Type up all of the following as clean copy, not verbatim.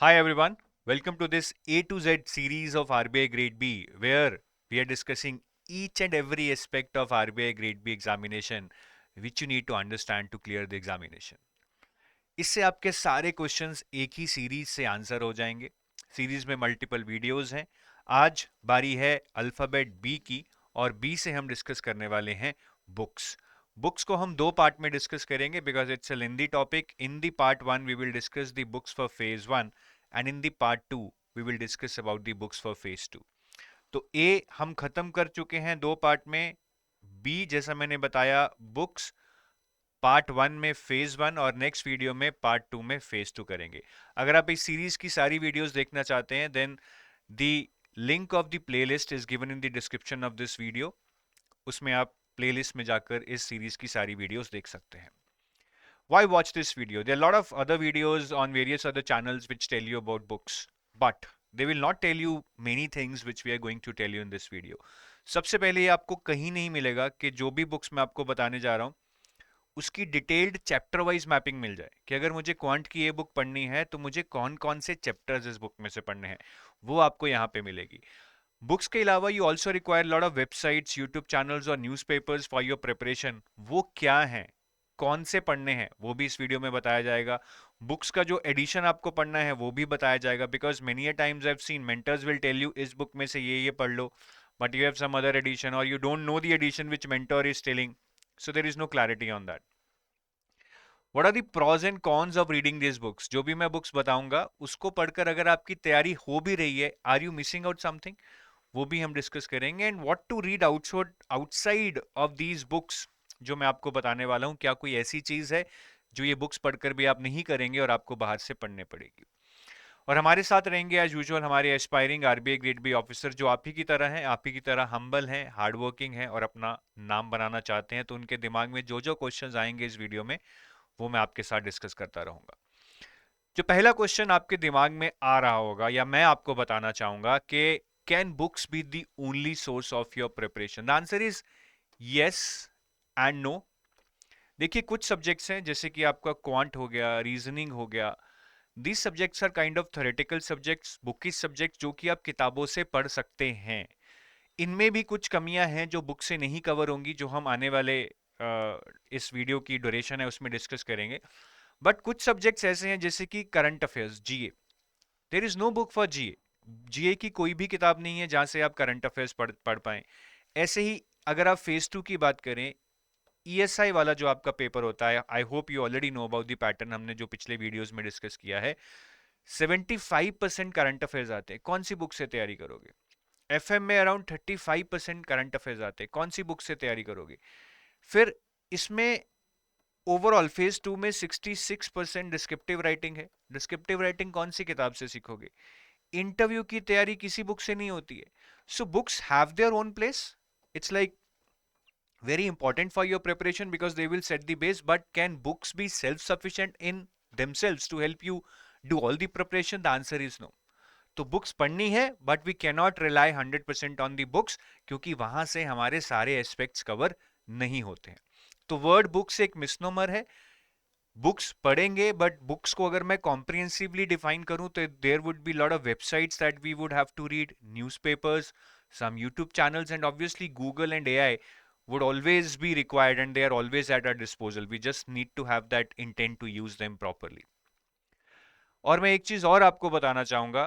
Hi everyone, welcome to this A to Z series of RBI Grade B, where we are discussing each and every aspect of RBI Grade B examination which you need to understand to clear the examination. इससे आपके सारे questions एक ही series से answer हो जाएंगे। Series में multiple videos हैं। आज बारी है अल्फ़ाबेट बी की, और बी से हम डिस्कस करने वाले हैं बुक्स। बुक्स को हम दो पार्ट में डिस्कस करेंगे because it's a lengthy topic. In the part one we will discuss the books for phase one, and in the part two we will discuss about the books for phase two. तो ए हम खत्म कर चुके हैं दो part में। B जैसा मैंने बताया, बुक्स पार्ट वन में फेज वन, और नेक्स्ट वीडियो में पार्ट टू में फेज टू करेंगे। अगर आप इस सीरीज की सारी वीडियोस देखना चाहते हैं then the link of the playlist is given in the description of this video. उसमें आप प्लेलिस्ट में जाकर इस सीरीज की सारी वीडियोस देख सकते हैं। Why watch this video? There are a lot of other videos on various other channels which tell you about books, but they will not tell you many things which we are going to tell you in this video. सबसे पहले ये आपको कहीं नहीं मिलेगा कि जो भी बुक्स मैं आपको बताने जा रहा हूँ उसकी डिटेल्ड चैप्टर वाइज मैपिंग मिल जाए कि अगर मुझे क्वांट की ये बुक पढ़नी है तो मुझे कौन कौन से चैप्टर्स इस बुक में से पढ़ने हैं, वो आपको यहाँ पे मिलेगी। बुक्स के अलावा you also require lot of websites, YouTube channels और न्यूज़पेपर्स फॉर योर प्रिपरेशन। वो क्या हैं, कौन से पढ़ने हैं, वो भी इस वीडियो में बताया जाएगा। बुक्स का जो एडिशन आपको पढ़ना है वो भी बताया जाएगा, because many a times I have seen mentors will tell you इस बुक में से ये पढ़ लो, but you have some other edition और you don't know the edition which mentor is telling, so there is no clarity on that. What are the pros and cons of reading this books? जो भी मैं books बताऊंगा उसको पढ़कर अगर आपकी तैयारी हो भी रही है, are you missing out something, वो भी हम डिस्कस करेंगे। And what to read outside of these books, जो मैं आपको बताने वाला हूं, क्या कोई ऐसी चीज है जो ये बुक्स पढ़कर भी आप नहीं करेंगे और आपको बाहर से पढ़ने पड़ेगी। और हमारे साथ रहेंगे एज यूजुअल हमारे aspiring RBI grade B officer, जो आप ही की तरह हैं, आप ही की तरह हम्बल हैं, हार्ड वर्किंग हैं और अपना नाम बनाना चाहते हैं। तो उनके दिमाग में जो जो क्वेश्चंस आएंगे इस वीडियो में वो मैं आपके साथ डिस्कस करता रहूंगा। जो पहला क्वेश्चन आपके दिमाग में आ रहा होगा या मैं आपको बताना चाहूंगा कि can books be the only source of your preparation? The answer is yes and no. देखिए, कुछ सब्जेक्ट्स हैं जैसे कि आपका क्वांट हो गया, रीजनिंग हो गया, these subjects are kind of theoretical subjects, bookish subjects जो कि आप किताबों से पढ़ सकते हैं। इनमें भी कुछ कमियां हैं जो बुक से नहीं कवर होंगी, जो हम आने वाले इस वीडियो की ड्यूरेशन है उसमें डिस्कस करेंगे। बट कुछ सब्जेक्ट्स ऐसे हैं जैसे कि current affairs, GA, there is no book for GA. GA की कोई भी किताब नहीं है जहां से आप करंट अफेयर्स पढ़ पाए। ऐसे ही अगर आप फेज टू की बात करें, ईएसआई वाला जो आपका पेपर होता है, I hope you already know about the pattern, हमने जो पिछले वीडियोस में डिस्कस किया है। 75% करंट अफेयर्स आते हैं, कौन सी बुक से तैयारी करोगे? एफएम में अराउंड 35% करंट अफेयर्स आते हैं, कौन सी बुक से तैयारी करोगे? फिर इसमें ओवरऑल फेज टू में 66% डिस्क्रिप्टिव राइटिंग है। डिस्क्रिप्टिव राइटिंग कौन सी किताब से सीखोगे? इंटरव्यू की तैयारी किसी बुक से नहीं होती है। So books have their own place, it's like very important for your preparation because they will set the base, but can books be self sufficient in themselves to help you do all the preparation? The answer is no. तो books पढ़नी है but we can not rely 100% on the books, क्योंकि वहां से हमारे सारे aspects cover नहीं होते हैं। तो वर्ड बुक्स एक मिसनोमर है। बुक्स पढ़ेंगे, बट बुक्स को अगर मैं कॉम्प्रिहेंसिवली डिफाइन करूं तो there would be lot of websites that we would have to read, newspapers, some YouTube channels, and obviously Google and AI would always be required and they are always at our disposal. We just need to have that intent to use them properly. और मैं एक चीज और आपको बताना चाहूंगा,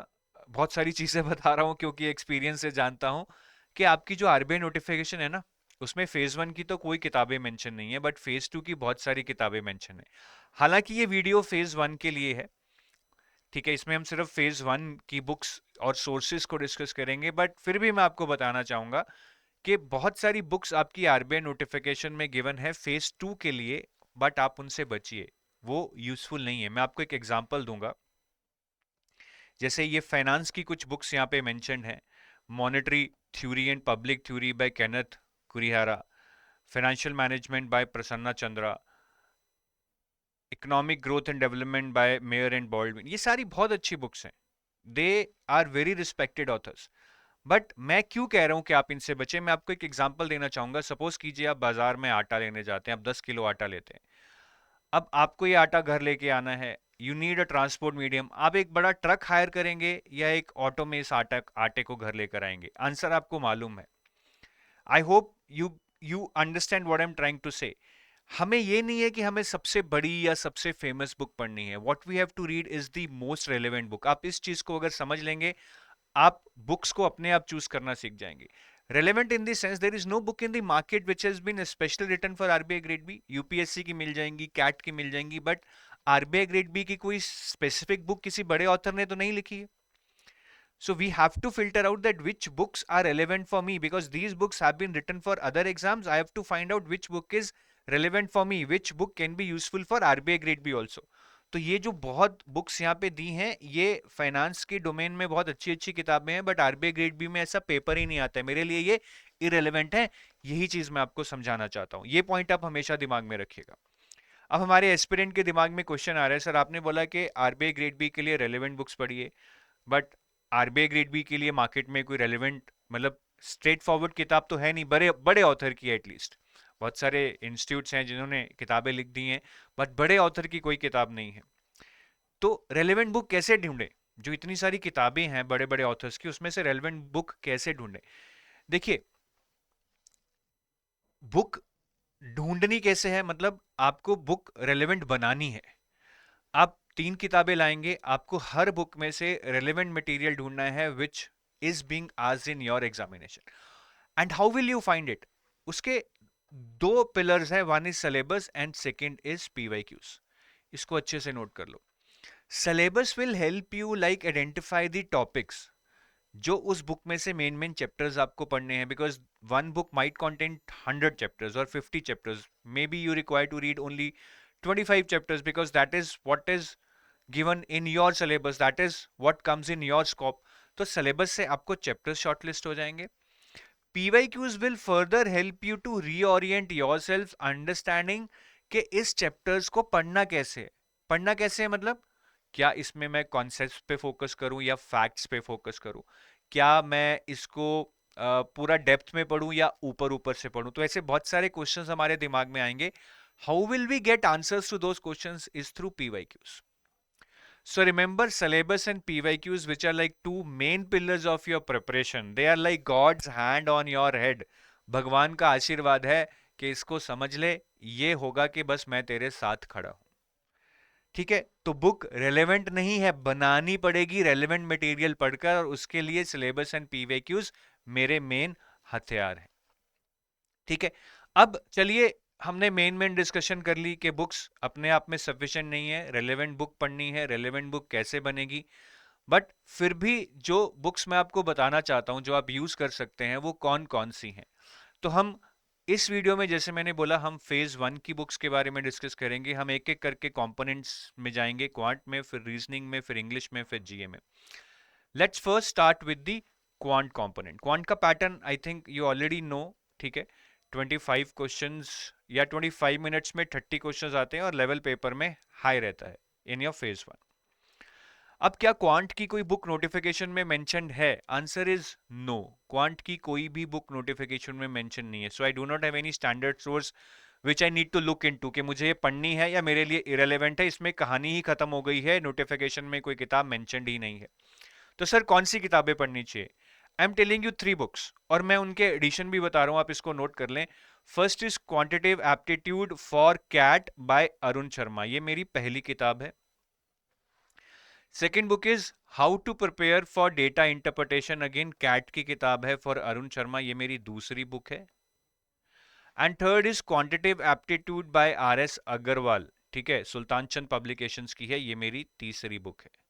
बहुत सारी चीजें बता रहा हूं क्योंकि एक्सपीरियंस से जानता हूं कि आपकी जो आरबीआई नोटिफिकेशन है ना, उसमें फेज वन की तो कोई किताबें मेंशन नहीं है, बट फेज टू की बहुत सारी किताबें मेंशन है। हालांकि ये वीडियो फेज वन के लिए है, ठीक है, इसमें हम सिर्फ फेज वन की बुक्स और सोर्सेज को डिस्कस करेंगे, बट फिर भी मैं आपको बताना चाहूंगा कि बहुत सारी बुक्स आपकी आरबीआई नोटिफिकेशन में गिवन है फेज टू के लिए, बट आप उनसे बचिए, वो यूजफुल नहीं है। मैं आपको एक एग्जांपल दूंगा। जैसे ये फाइनेंस की कुछ बुक्स यहाँ पे मेंशन्ड हैं, monetary theory and public theory by Kenneth Kurihara, financial management by Prasanna Chandra, economic growth and development by Meier and Baldwin, ये सारी बहुत अच्छी बुक्स हैं, they are very respected authors. But मैं क्यों कह रहा हूं कि आप इनसे बचें, मैं आपको एक एग्जांपल देना चाहूंगा। सपोज कीजिए आप बाजार में आटा लेने जाते हैं, आप 10 किलो आटा लेते हैं। अब आपको ये आटा घर लेके आना है, you need a transport medium. आप एक बड़ा ट्रक हायर करेंगे या एक ऑटो में इस आटे को घर लेकर आएंगे? आंसर आपको मालूम है। I hope you understand what I am trying to say. हमें ये नहीं है कि हमें सबसे बड़ी या सबसे फेमस बुक पढ़नी है। What we have to read is the most relevant book. आप इस चीज को अगर समझ लेंगे, आप बुक्स को अपने आप चूज करना सीख जाएंगे। Relevant in the sense, there is no book in the market which has been specially written for RBI grade B. UPSC की मिल जाएंगी, कैट की मिल जाएंगी, बट आरबीआई ग्रेड बी की कोई स्पेसिफिक बुक किसी बड़े ऑथर ने तो नहीं लिखी है। So we have to filter out that which books are relevant for me, because these books have been written for other exams. I have to find out which book is relevant for me, which book can be useful for RBI grade B also. तो ये जो बहुत books यहाँ पे दी हैं, ये finance के domain में बहुत अच्छी अच्छी किताबें हैं, बट आरबीआई ग्रेड बी में ऐसा पेपर ही नहीं आता है। मेरे लिए ये इरेलीवेंट है। यही चीज मैं आपको समझाना चाहता हूँ। ये पॉइंट आप हमेशा दिमाग में रखिएगा। अब हमारे एस्पिरेंट के दिमाग में क्वेश्चन आ रहा है, सर आपने बोला कि आरबीआई ग्रेड बी के लिए रेलेवेंट बुक्स पढ़िए, बट आरबीआई ग्रेड बी के लिए मार्केट में कोई रेलेवेंट, मतलब स्ट्रेट फॉरवर्ड किताब तो है नहीं, बड़े बड़े ऑथर की एटलीस्ट। बहुत सारे इंस्टीट्यूट्स हैं जिन्होंने किताबें लिख दी हैं, बट बड़े ऑथर की कोई किताब नहीं है। तो रेलेवेंट बुक कैसे ढूंढे? जो इतनी सारी किताबें हैं बड़े बड़े ऑथर्स की, उसमें से रेलेवेंट बुक कैसे ढूंढे? देखिए, बुक ढूंढनी कैसे है, मतलब आपको बुक रेलेवेंट बनानी है। आप 3 किताबें लाएंगे, आपको हर बुक में से रेलेवेंट मटेरियल ढूंढना है which is being asked in your examination. And how will you find it? उसके 2 पिलर्स है, one is syllabus and second is PYQs. इसको अच्छे से नोट कर लो। Syllabus will help you like identify the topics जो उस बुक में से मेन मेन चैप्टर्स आपको पढ़ने हैं, because one book might contain 100 chapters और 50 chapters, maybe you require to read only 25 chapters because that is what is given in your syllabus, that is what comes in your scope. तो syllabus से आपको chapters shortlist हो जाएंगे। PYQs will further help you to reorient yourself understanding कि इस chapters को पढ़ना कैसे है। पढ़ना कैसे है मतलब, क्या इसमें मैं concepts पे focus करूं या facts पे focus करूं? क्या मैं इसको पूरा डेप्थ में पढ़ूं या ऊपर ऊपर से पढ़ूं? तो ऐसे बहुत सारे क्वेश्चंस हमारे दिमाग में आएंगे। How will we get answers to those questions is through PYQs. So remember, syllabus and PYQs, which are like 2 main pillars of your preparation, they are like God's hand on your head. भगवान का आशीर्वाद है कि इसको समझ ले, ये होगा कि बस मैं तेरे साथ खड़ा हूं। ठीक है, तो बुक रेलेवेंट नहीं है, बनानी पड़ेगी रेलेवेंट मटेरियल पढ़कर, और उसके लिए सिलेबस एंड पीवाईक्यूज मेरे मेन हथियार हैं। ठीक है, अब चलिए, हमने मेन डिस्कशन कर ली कि बुक्स अपने आप में सफिशिएंट नहीं है, रेलेवेंट बुक पढ़नी है, रेलेवेंट बुक कैसे बनेगी। बट फिर भी जो बुक्स मैं आपको बताना चाहता हूं जो आप यूज कर सकते हैं, वो कौन कौन सी हैं। तो हम इस वीडियो में, जैसे मैंने बोला, हम फेज 1 की बुक्स के बारे में डिस्कस करेंगे। हम एक एक करके कंपोनेंट्स में जाएंगे, क्वांट में, फिर रीजनिंग में, फिर इंग्लिश में, फिर जीए में। Let's first start with the quant component. Quant का pattern I think you already know. ठीक है, 25 क्वेश्चंस या 25 मिनट्स में 30 क्वेश्चंस आते हैं और लेवल पेपर में हाई रहता है इन योर फेज 1। अब क्या क्वांट की कोई बुक नोटिफिकेशन में मेंशन्ड है? Answer is no. क्वांट की कोई भी बुक नोटिफिकेशन में मेंशन नहीं है। So I do not have any standard source which I need to look into कि मुझे ये पढ़नी है या मेरे लिए इरेलीवेंट है, इसमें कहानी ही खत्म हो गई है, नोटिफिकेशन में कोई किताब मेंशन्ड ही नहीं है। तो सर कौन सी किताबें पढ़नी चाहिए? आई एम टेलिंग यू 3 बुक्स, और मैं उनके एडिशन भी बता रहा हूं, आप इसको नोट कर लें। First is quantitative aptitude for CAT by Arun Sharma, ये मेरी पहली किताब है। Second book is how to prepare for data interpretation, again CAT की किताब है फॉर अरुण शर्मा, ये मेरी दूसरी बुक है। And third is quantitative aptitude by R S Agarwal, ठीक है, सुल्तान चंद पब्लिकेशंस की है, ये मेरी तीसरी बुक है।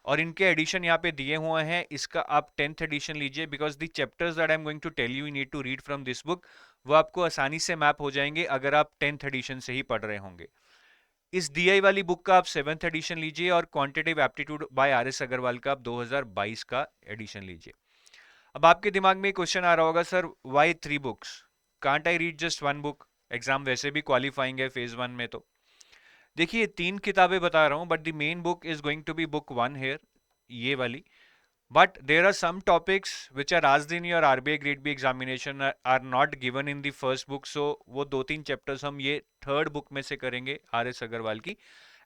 और इनके एडिशन यहाँ पे दिए हुए हैं। इसका आप 10th एडिशन लीजिए, because the chapters that I am going to tell you need to read from this book, वो आपको आसानी से मैप हो जाएंगे अगर आप 10th एडिशन से ही पढ़ रहे होंगे। इस DI वाली बुक का आप 7th एडिशन लीजिए, और quantitative aptitude by R S Agarwal का आप 2022 का एडिशन लीजिए। अब आपके दिमाग में क्वेश्चन आ रहा होगा, sir why 3 books, can't I read just 1 book? Exam वैसे भी क्वालिफाइंग है फेज 1 में। तो देखिए, 3 किताबें बता रहा हूं, but the main book is going to be book 1 here, ये वाली। But there are some topics which are asked in your RBI Grade B examination are not given in the first book. So वो 2-3 chapters हम ये third book में से करेंगे, are S Agarwal की।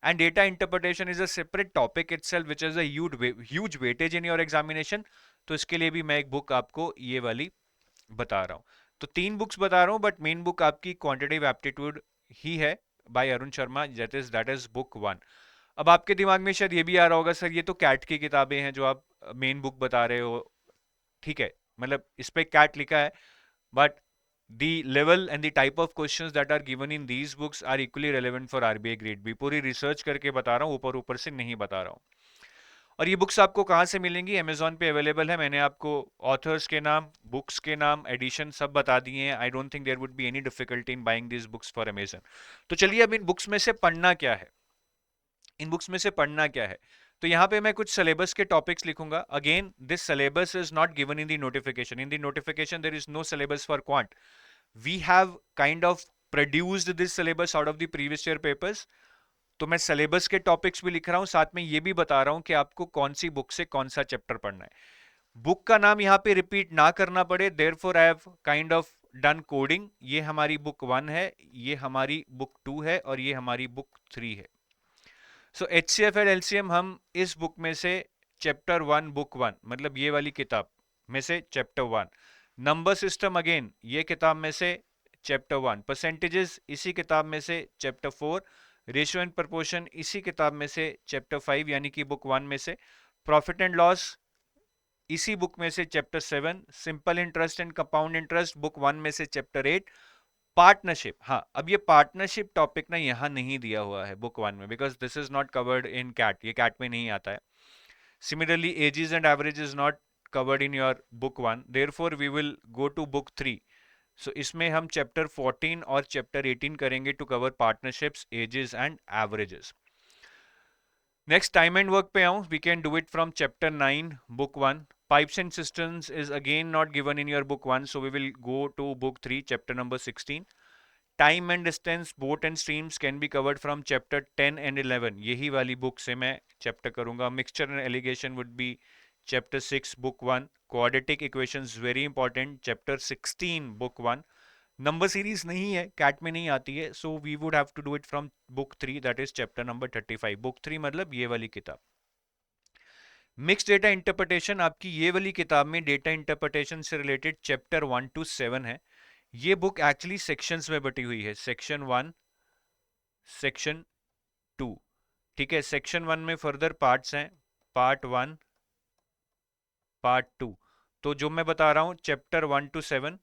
and data interpretation is a separate topic itself which has a huge weightage in your examination. तो इसके लिए भी मैं एक बुक आपको ये वाली बता रहा हूँ. तो 3 बुक्स बता रहा हूँ, बट मेन बुक आपकी क्वांटिटेटिव एप्टीट्यूड ही है by Arun Sharma, that is book 1. अब आपके दिमाग में शायद ये भी आ रहा होगा, सर ये तो कैट की किताबें हैं जो आप मेन बुक बता रहे हो. ठीक है, मतलब इस पे कैट लिखा है, but the level and the type of questions that are given in these books are equally relevant for RBI grade B. पूरी रिसर्च करके बता रहा हूँ, ऊपर ऊपर से नहीं बता रहा हूँ. और ये बुक्स आपको कहाँ से मिलेंगी? अमेजोन पे अवेलेबल है. मैंने आपको ऑथर्स के नाम, बुक्स के नाम, एडिशन सब बता दिए हैं. I don't think there would be any difficulty in buying this books for Amazon. तो चलिए अब इन बुक्स में से पढ़ना क्या है, इन बुक्स में से पढ़ना क्या है. तो यहाँ पे मैं कुछ सिलेबस के टॉपिक्स लिखूंगा. Again this syllabus is not given in the notification. In the notification there is no syllabus for quant. We have kind of produced this syllabus out of the previous year papers. तो मैं syllabus के topics भी लिख रहा हूं, साथ में ये भी बता रहा हूं कि आपको कौन सी बुक से कौन सा चैप्टर पढ़ना है. बुक का नाम यहाँ पे रिपीट ना करना पड़े, therefore I have kind of done coding. ये हमारी बुक 1 है, ये हमारी बुक 2 है, और ये हमारी बुक 3 है. सो HCF एंड LCM हम इस बुक में से चैप्टर 1 बुक 1 मतलब ये वाली किताब में से चैप्टर 1. नंबर सिस्टम अगेन ये किताब में से चैप्टर 1. परसेंटेजेस इसी किताब में से चैप्टर 4. रेशियो एंड प्रपोर्शन इसी किताब में से चैप्टर 5 यानी कि बुक 1 में से. प्रॉफिट एंड लॉस इसी बुक में से chapter 7. Simple interest and compound interest book 1 में से चैप्टर 8. पार्टनरशिप, हाँ अब ये पार्टनरशिप टॉपिक ना यहाँ नहीं दिया हुआ है बुक 1 में, because this is not covered in CAT. ये कैट में नहीं आता है. Similarly ages and average is not covered in your book 1, therefore we will go to book 3. So इसमें हम chapter 14 और chapter 18 करेंगे to cover partnerships, ages and averages. Next time and work पे आऊँ, we can do it from chapter 9 book 1. Pipes and cisterns is again not given in your book 1, so we will go to book 3 chapter number 16. Time and distance, boat and streams can be covered from chapter 10 and 11. यही वाली book से मैं chapter करूँगा. Mixture and alligation would be chapter 6 book 1. Quadratic equations very important, chapter 16 book 1. Number series नहीं है, CAT में नहीं आती है, so we would have to do it from book 3, that is chapter number 35. Book 3 मतलब ये वाली किताब. मिक्स डेटा इंटरप्रिटेशन आपकी ये वाली किताब में डेटा इंटरप्रिटेशन से रिलेटेड चैप्टर 1 to 7 है. ये बुक एक्चुअली सेक्शंस में बटी हुई है, सेक्शन 1, सेक्शन 2. ठीक है, सेक्शन 1 में फर्दर पार्ट्स हैं, पार्ट 1, पार्ट 2. तो जो मैं बता रहा हूं चैप्टर 1 to 7,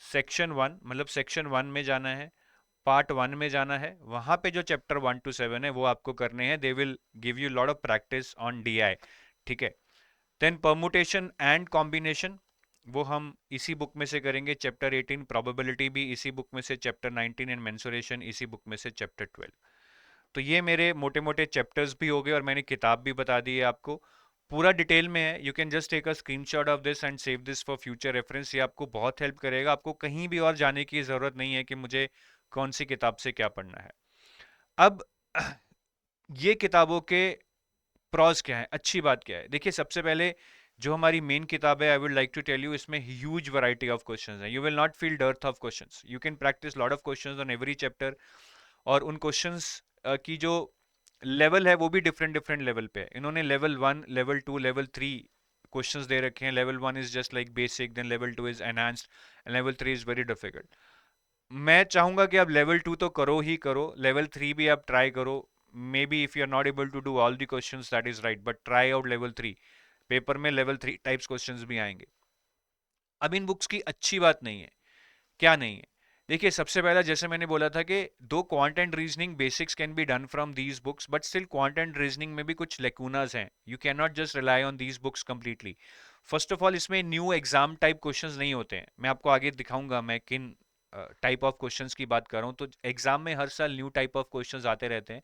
सेक्शन 1 मतलब सेक्शन 1 में जाना है, पार्ट 1 में जाना है. वहां पे जो चैप्टर 1 to 7 है वो आपको करने हैं. They will give you lot of practice on DI. ठीक है. देन परमुटेशन एंड कॉम्बिनेशन वो हम इसी बुक में से करेंगे, चैप्टर 18. प्रोबेबिलिटी भी इसी बुक में से, चैप्टर 19. एंड मेंसुरेशन इसी बुक में से, चैप्टर 12. तो ये मेरे मोटे मोटे चैप्टर्स भी हो गए और मैंने किताब भी बता दी है आपको, पूरा डिटेल में है. You can just take a screenshot of this and save this for future reference. ये आपको बहुत हेल्प करेगा. आपको कहीं भी और जाने की जरूरत नहीं है कि मुझे कौन सी किताब से क्या पढ़ना है. अब ये किताबों के प्रॉज क्या है, अच्छी बात क्या है. देखिए सबसे पहले जो हमारी मेन किताब है, I would like to tell you, इसमें ह्यूज वैरायटी ऑफ क्वेश्चंस हैं. You will not feel dearth of questions. You can practice lot of questions on every chapter. और उन क्वेश्चंस की जो लेवल है वो भी डिफरेंट डिफरेंट लेवल पे है. इन्होंने लेवल 1, लेवल 2, लेवल 3 क्वेश्चंस दे रखे हैं. Level 1 is just like basic, then level 2 is enhanced, and level 3 is very difficult. मैं चाहूंगा कि आप लेवल 2 तो करो ही करो, लेवल 3 भी आप ट्राई करो. Maybe if you are not able to do all the questions that is right, but try out level 3. Paper में लेवल 3 टाइप्स क्वेश्चंस भी आएंगे. अब इन बुक्स की अच्छी बात नहीं है, क्या नहीं है. देखिए सबसे पहला जैसे मैंने बोला था कि दो quant and reasoning basics can be done from these books, but still quant and reasoning में भी कुछ लेकुनास हैं. You can not just rely on these books completely. First of all इसमें न्यू एग्जाम टाइप क्वेश्चंस नहीं होते हैं. मैं आपको आगे दिखाऊंगा मैं किन टाइप ऑफ क्वेश्चंस की बात कर रहा हूँ. तो एग्जाम में हर साल न्यू टाइप ऑफ क्वेश्चंस आते रहते हैं,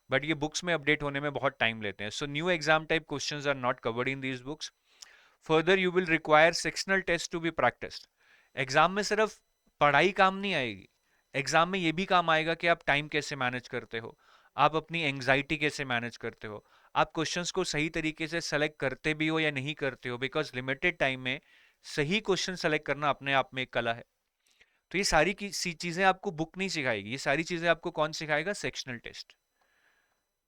बट ये बुक्स में अपडेट होने में बहुत टाइम लेते हैं. So new exam type questions are not covered in these books. Further you will require sectional test to be practised. Exam में सिर्फ पढ़ाई काम नहीं आएगी, एग्जाम में ये भी काम आएगा कि आप टाइम कैसे मैनेज करते हो, आप अपनी एंग्जाइटी कैसे मैनेज करते हो, आप क्वेश्चंस को सही तरीके से सेलेक्ट करते भी हो या नहीं करते हो, बिकॉज लिमिटेड टाइम में सही क्वेश्चन सेलेक्ट करना अपने आप में एक कला है. तो ये सारी चीजें आपको बुक नहीं सिखाएगी, ये सारी चीजें आपको कौन सिखाएगा, सेक्शनल टेस्ट.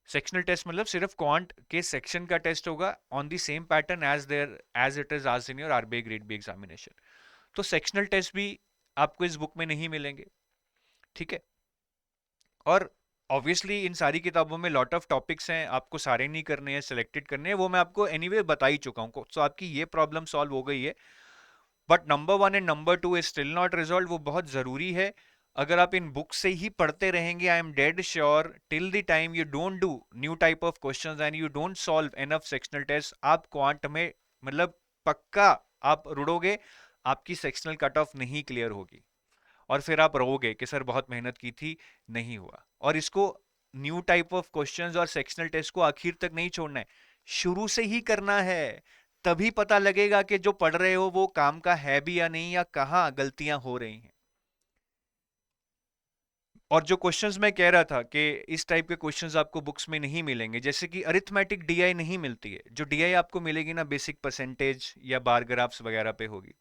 सेक्शनल टेस्ट मतलब सिर्फ क्वांट के सेक्शन का टेस्ट होगा on the same pattern as it is asked in your RBI grade B examination. तो सेक्शनल टेस्ट भी आपको इस बुक में नहीं मिलेंगे, ठीक है। और ऑब्वियसली इन सारी किताबों में लॉट ऑफ टॉपिक्स हैं, आपको सारे नहीं करने हैं, सिलेक्टेड करने हैं, वो मैं आपको एनीवे बता ही चुका हूँ। तो आपकी ये प्रॉब्लम सॉल्व हो गई है। But number 1 and number 2 is still not resolve, वो बहुत जरूरी है। अगर आप इन बुक से ही पढ़ते रहेंगे, I am dead sure till the time you don't do new type of questions and you don't solve enough sectional test, आप क्वांट में मतलब पक्का आप रुड़ोगे, आपकी सेक्शनल कट ऑफ नहीं क्लियर होगी और फिर आप रहोगे कि सर बहुत मेहनत की थी, नहीं हुआ। और इसको न्यू टाइप ऑफ क्वेश्चंस और सेक्शनल टेस्ट को आखिर तक नहीं छोड़ना है, शुरू से ही करना है। तभी पता लगेगा कि जो पढ़ रहे हो वो काम का है भी या नहीं, या कहाँ गलतियां हो रही हैं। और जो क्वेश्चंस मैं कह रहा था कि इस टाइप के क्वेश्चंस आपको बुक्स में नहीं मिलेंगे, जैसे कि अरिथमेटिक डीआई नहीं मिलती है, जो डीआई आपको मिलेगी ना बेसिक परसेंटेज या बार ग्राफ्स वगैरह पे होगी।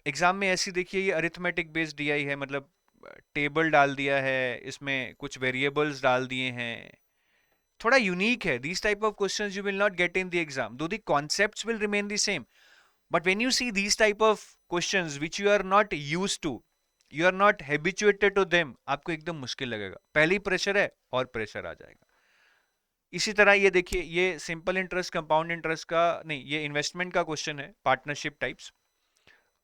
एग्जाम में ऐसी देखिए ये अरिथमेटिक बेस्ड डीआई है, मतलब टेबल डाल दिया है, इसमें कुछ वेरिएबल्स डाल दिए हैं, थोड़ा यूनिक है। These type of questions you will not get in the exam, though the concepts will remain the same, but when you see these type of questions which you are not used to, you are not habituated to them, आपको एकदम मुश्किल लगेगा। पहले ही pressure है और pressure आ जाएगा। इसी तरह ये देखिए, ये सिंपल इंटरेस्ट कंपाउंड इंटरेस्ट का नहीं, ये इन्वेस्टमेंट का क्वेश्चन है, पार्टनरशिप टाइप्स।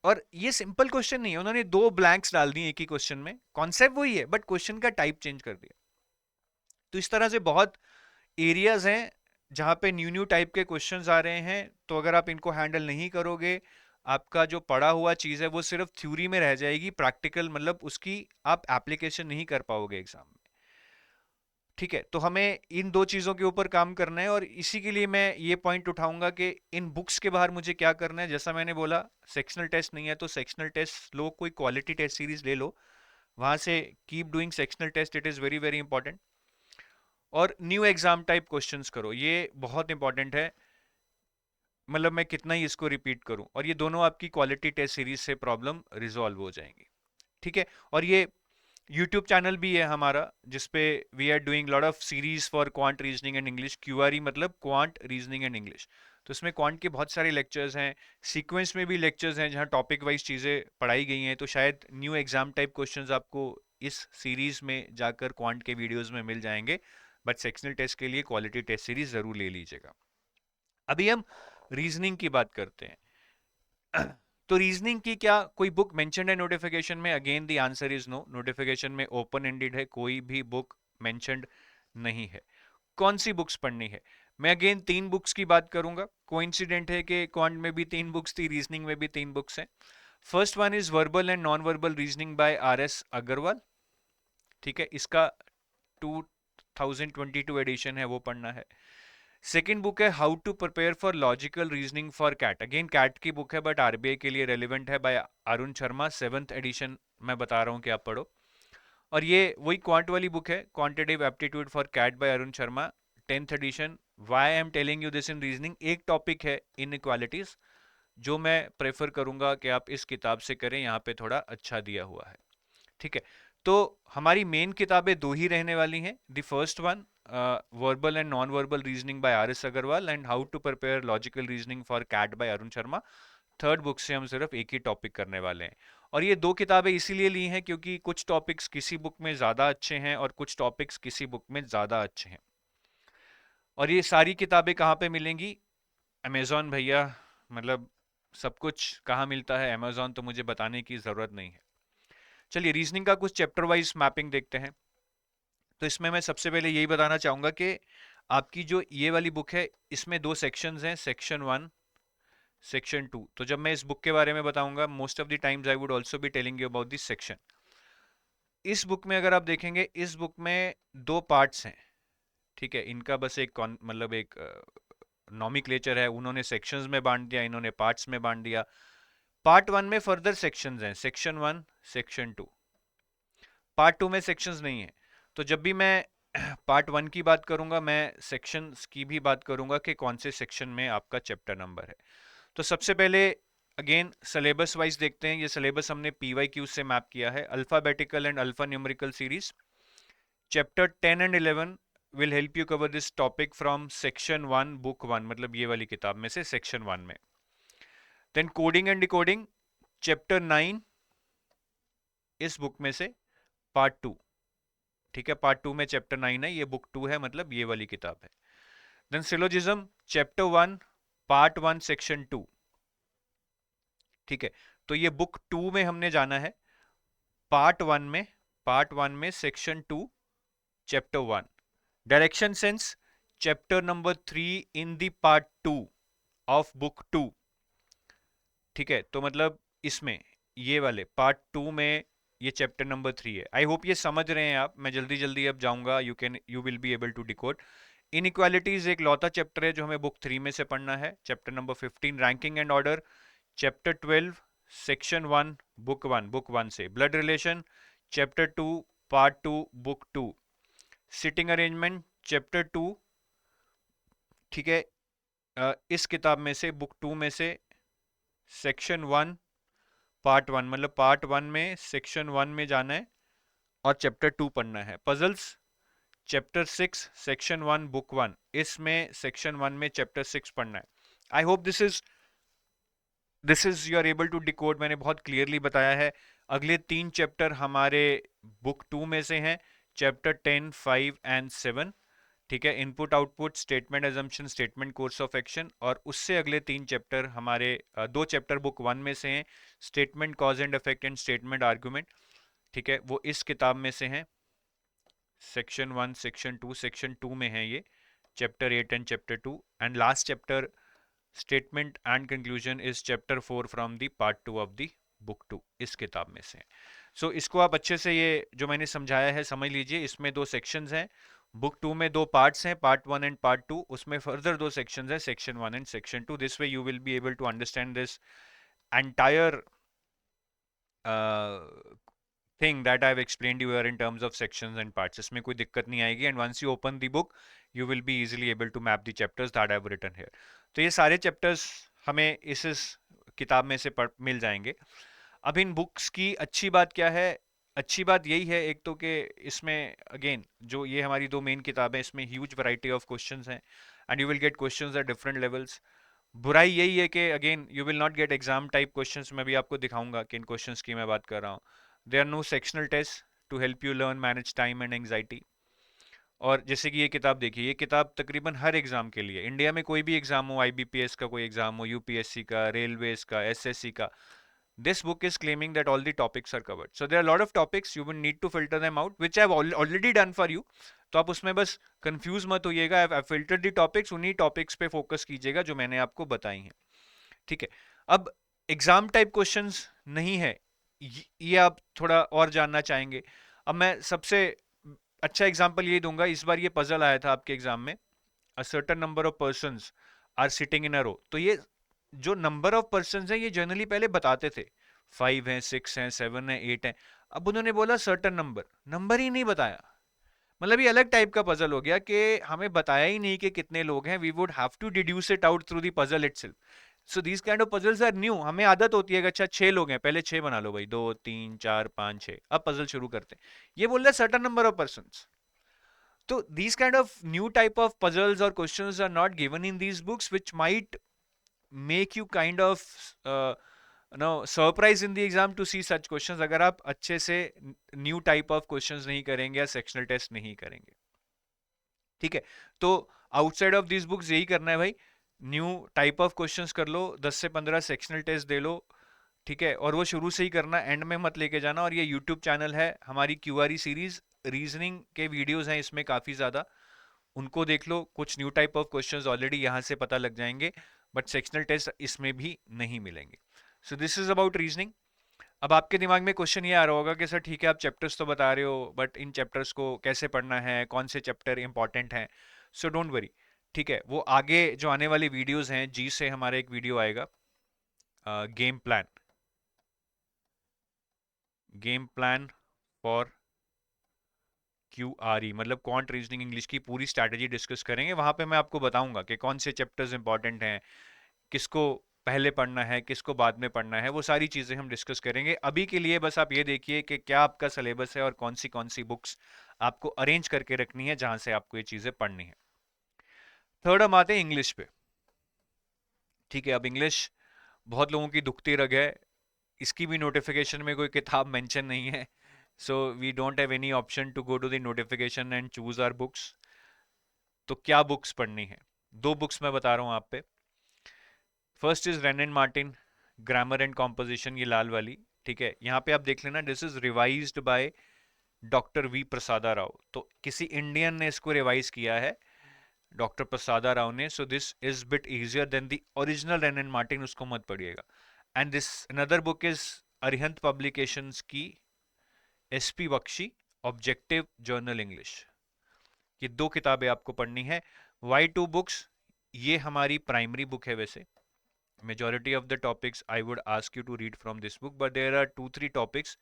और ये सिंपल क्वेश्चन नहीं है, उन्होंने दो ब्लैंक्स डाल दिए एक ही क्वेश्चन में, कॉन्सेप्ट वही है बट क्वेश्चन का टाइप चेंज कर दिया। तो इस तरह से बहुत एरियाज हैं जहां पे न्यू न्यू टाइप के क्वेश्चंस आ रहे हैं। तो अगर आप इनको हैंडल नहीं करोगे, आपका जो पढ़ा हुआ चीज है वो सिर्फ थ्योरी में रह जाएगी, प्रैक्टिकल मतलब उसकी आप एप्लीकेशन नहीं कर पाओगे एग्जाम में, ठीक है। तो हमें इन दो चीजों के ऊपर काम करना है, और इसी के लिए मैं ये पॉइंट उठाऊंगा कि इन बुक्स के बाहर मुझे क्या करना है। जैसा मैंने बोला, सेक्शनल टेस्ट नहीं है तो सेक्शनल टेस्ट लो, कोई क्वालिटी टेस्ट सीरीज ले लो, वहां से keep doing sectional test, it is very very important. और न्यू एग्जाम टाइप क्वेश्चंस करो, ये बहुत इंपॉर्टेंट है। मतलब मैं कितना ही इसको रिपीट करूं, और ये दोनों आपकी क्वालिटी टेस्ट सीरीज से प्रॉब्लम रिजॉल्व हो जाएंगी, ठीक है। और ये यूट्यूब चैनल भी है हमारा, जिसपे we are doing lot of series for quant reasoning and English, QRE मतलब क्वांट रीजनिंग एंड इंग्लिश। तो इसमें क्वांट के बहुत सारे लेक्चर्स हैं, सीक्वेंस में भी लेक्चर्स हैं जहां टॉपिक वाइज चीज़ें पढ़ाई गई हैं। तो शायद न्यू एग्जाम टाइप क्वेश्चंस आपको इस सीरीज में जाकर क्वांट के वीडियोस में मिल जाएंगे, बट सेक्शनल टेस्ट के लिए क्वालिटी टेस्ट सीरीज जरूर ले लीजिएगा। अभी हम रीजनिंग की बात करते हैं। तो रीजनिंग की क्या कोई बुक मेंशन्ड है नोटिफिकेशन में? Again the answer is no. Notification में ओपन एंडेड है, कोई भी बुक मेंशन्ड नहीं है। कौन सी बुक्स पढ़नी है? मैं अगेन 3 बुक्स की बात करूंगा। कोइंसिडेंट है कि क्वांट में भी 3 बुक्स थी, रीजनिंग में भी 3 बुक्स हैं। First one is verbal and non verbal reasoning by R S. Agarwal, ठीक है, इसका 2022 एडिशन है, वो पढ़ना है। सेकेंड बुक है how to prepare for logical reasoning for CAT, again CAT की बुक है बट आरबीआई के लिए रेलिवेंट है, by Arun Sharma, 7th addition मैं बता रहा हूँ कि आप पढ़ो। और ये वही क्वांट वाली बुक है, quantitative aptitude for CAT by Arun Sharma, 10th edition. Why I am telling you this in reasoning, एक टॉपिक है इनइक्वालिटीज, जो मैं प्रेफर करूंगा कि आप इस किताब से करें, यहाँ पे थोड़ा अच्छा दिया हुआ है, ठीक है। तो हमारी मेन किताबें दो ही रहने वाली हैं। The first one verbal and non verbal reasoning by R S. Agarwal and how to prepare logical reasoning for CAT by Arun Sharma. Third book से हम सिर्फ एक ही टॉपिक करने वाले हैं। और ये दो किताबें इसीलिए ली हैं क्योंकि कुछ टॉपिक्स किसी बुक में ज़्यादा अच्छे हैं और कुछ टॉपिक्स किसी बुक में ज़्यादा अच्छे हैं। और ये सारी किताबें कहाँ पे मिलेंगी? अमेजॉन भैया, मतलब सब कुछ कहाँ मिलता है, अमेजॉन तो मुझे बताने की ज़रूरत नहीं है। चलिए रीजनिंग का कुछ चैप्टर वाइज मैपिंग देखते हैं। तो इसमें मैं सबसे पहले यही बताना चाहूंगा कि आपकी जो ये वाली बुक है, इसमें दो सेक्शंस हैं, सेक्शन 1, सेक्शन 2। तो जब मैं इस बुक के बारे में बताऊंगा, most of the times I would also be telling you about this section. इस बुक में अगर आप देखेंगे, इस बुक में दो पार्ट्स हैं, ठीक है। इनका बस एक मतलब एक नॉमिक्लेचर है, उन्होंने सेक्शंस में बांट दिया, इन्होंने पार्ट्स में बांट दिया। पार्ट 1 में फर्दर सेक्शंस हैं, सेक्शन 1, सेक्शन 2। पार्ट 2 में सेक्शंस नहीं है। तो जब भी मैं पार्ट 1 की बात करूंगा, मैं सेक्शंस की भी बात करूंगा कि कौन से सेक्शन में आपका चैप्टर नंबर है। तो सबसे पहले अगेन सिलेबस वाइज देखते हैं। ये सिलेबस हमने PYQ से मैप किया है। Alphabetical and alpha numerical series, chapter 10 and 11 will help you cover this topic from section 1 book 1, मतलब ये वाली किताब में से section 1 में. Then coding and decoding chapter 9 इस बुक में से पार्ट 2. ठीक है, पार्ट 2 में चैप्टर 9 है, ये बुक 2 है, मतलब ये वाली किताब है. Then syllogism chapter 1 part 1 section 2. ठीक है, तो ये बुक 2 में हमने जाना है. पार्ट 1 में section 2 chapter 1. Direction sense chapter number 3 in the part 2 of book 2. ठीक है, तो मतलब इसमें ये वाले पार्ट 2 में ये चैप्टर नंबर 3 है. आई होप ये समझ रहे हैं आप. मैं जल्दी जल्दी अब जाऊंगा. You will be able to decode. Inequalities एक लौता चैप्टर है जो हमें बुक 3 में से पढ़ना है. Chapter number 15 ranking and order. Chapter 12 section 1 book 1 से blood relation. Chapter 2 part 2 book 2. Sitting arrangement chapter 2. ठीक है, इस किताब में से बुक 2 में से सेक्शन 1 पार्ट 1, मतलब पार्ट 1 में सेक्शन 1 में जाना है और चैप्टर 2 पढ़ना है. पजल्स चैप्टर 6 सेक्शन 1 बुक 1, इसमें सेक्शन 1 में चैप्टर 6 पढ़ना है. I hope this is you are able to decode. मैंने बहुत क्लियरली बताया है. अगले 3 चैप्टर हमारे बुक 2 में से हैं, चैप्टर 10, 5 एंड 7. ठीक है, input output, statement assumption, statement course of action. और उससे अगले 3 चैप्टर हमारे 2 चैप्टर बुक 1 में से हैं, statement cause and effect and statement argument. ठीक है, वो इस किताब में से हैं. सेक्शन 1 सेक्शन 2 सेक्शन 2 में है ये, chapter 8 and chapter 2. And last chapter statement and conclusion is chapter 4 from the part 2 of the book 2, इस किताब में से. सो इसको आप अच्छे से ये जो मैंने समझाया है समझ लीजिए. इसमें 2 सेक्शंस हैं. बुक 2 में 2 पार्ट्स हैं, पार्ट 1 एंड पार्ट 2. उसमें फर्दर 2 सेक्शंस हैं, section 1 and section 2. This way you will be able to understand this entire thing that I've explained you here in terms of sections and parts. इसमें कोई दिक्कत नहीं आएगी. And once you open the book, you will be easily able to map the chapters that I've written here. तो ये सारे chapters हमें इस किताब में से मिल जाएंगे. अब इन बुक्स की अच्छी बात क्या है? अच्छी बात यही है एक तो कि इसमें अगेन जो ये हमारी 2 मेन किताबें, इसमें ह्यूज वैरायटी ऑफ क्वेश्चंस हैं and you will gate questions at different levels. बुराई यही है कि again you will not gate exam type questions. मैं भी आपको दिखाऊंगा कि इन क्वेश्चंस की मैं बात कर रहा हूँ. There are no sectional test to help you learn manage time and anxiety. और जैसे कि ये किताब देखिए, ये किताब तकरीबन हर एग्जाम के लिए, इंडिया में कोई भी एग्जाम हो, आईबीपीएस का कोई एग्जाम हो, यूपीएससी का, रेलवेज का, एसएससी का, this book is claiming that all the topics are covered. So there are a lot of topics, you will need to filter them out, which I have already done for you. तो आप उसमें बस confuse मत होइएगा. I've filtered the topics, उन्हीं topics पे focus कीजिएगा जो मैंने आपको बताई हैं. ठीक है, अब एग्जाम टाइप क्वेश्चंस नहीं है ये आप थोड़ा और जानना चाहेंगे. अब मैं सबसे अच्छा एग्जांपल ये दूंगा. इस बार ये पजल आया था आपके एग्जाम में, a certain number of persons are sitting in a row. तो ये जो नंबर ऑफ पर्सन है ये जनरली पहले बताते थे, 5 हैं, 6 हैं, 7 हैं, 8 हैं. अब उन्होंने बोला सर्टन नंबर ही नहीं बताया. मतलब ये अलग टाइप का पजल हो गया कि हमें बताया ही नहीं कि कितने लोग हैं. We would have to deduce it out through the puzzle itself. So these kind of puzzles are new. हमें आदत होती है कि अच्छा 6 लोग हैं, पहले 6 बना लो भाई, 2 3 4 5 6, अब पजल शुरू करते हैं. ये बोल रहा है certain number of person. So these kind of new type of puzzles or questions are not given in these books, which might make you kind of surprise in the exam to see such questions अगर आप अच्छे से new type of questions नहीं करेंगे या sectional test नहीं करेंगे. ठीक है, तो outside of these books यही करना है भाई. न्यू टाइप ऑफ क्वेश्चंस कर लो, 10 से 15 सेक्शनल टेस्ट दे लो. ठीक है, और वो शुरू से ही करना, एंड में मत लेके जाना. और ये यूट्यूब चैनल है हमारी क्यूआरई सीरीज, रीजनिंग के वीडियोस हैं इसमें काफ़ी ज़्यादा, उनको देख लो. कुछ new type of questions already यहाँ से पता लग जाएंगे, बट सेक्शनल टेस्ट इसमें भी नहीं मिलेंगे. सो दिस इज अबाउट रीजनिंग. अब आपके दिमाग में क्वेश्चन ये आ रहा होगा कि सर ठीक है आप चैप्टर्स तो बता रहे हो, बट इन चैप्टर्स को कैसे पढ़ना है, कौन से चैप्टर इंपॉर्टेंट हैं. So don't worry. ठीक है, वो आगे जो आने वाली वीडियोस हैं, जी से हमारा एक वीडियो आएगा, गेम प्लान फॉर QRE, मतलब क्वांट रीजनिंग इंग्लिश की पूरी स्ट्रैटेजी डिस्कस करेंगे. वहां पे मैं आपको बताऊंगा कि कौन से चैप्टर्स इंपॉर्टेंट हैं, किसको पहले पढ़ना है, किसको बाद में पढ़ना है, वो सारी चीजें हम डिस्कस करेंगे। अभी के लिए बस आप ये देखिए कि क्या आपका सिलेबस है और कौन सी बुक्स आपको अरेंज करके रखनी है जहां से आपको ये चीजें पढ़नी है। थर्ड हम आते हैं इंग्लिश पे। ठीक है, अब इंग्लिश बहुत लोगों की दुखती रग है, इसकी भी नोटिफिकेशन में कोई किताब मेंशन नहीं है, so we don't have any option to go to the notification and choose our books. तो क्या बुक्स पढ़नी है? दो बुक्स मैं बता रहा हूं आप पे। First is rain and Martin, grammar and composition, ये लाल वाली। ठीक है, यहाँ पे आप देख लेना, this is revised by doctor V Prasada Rao. तो किसी इंडियन ने इसको रिवाइज किया है, डॉक्टर प्रसादा राव ने। So this is bit easier than the original Wren and Martin, उसको मत पढ़िएगा। And this another book is Arihant publications की SP Bakshi objective general English. ये दो किताबें आपको पढ़नी है। वाई टू बुक्स, ये हमारी प्राइमरी बुक है वैसे। majority of the topics I would ask you to read from this book, but there are 2-3 topics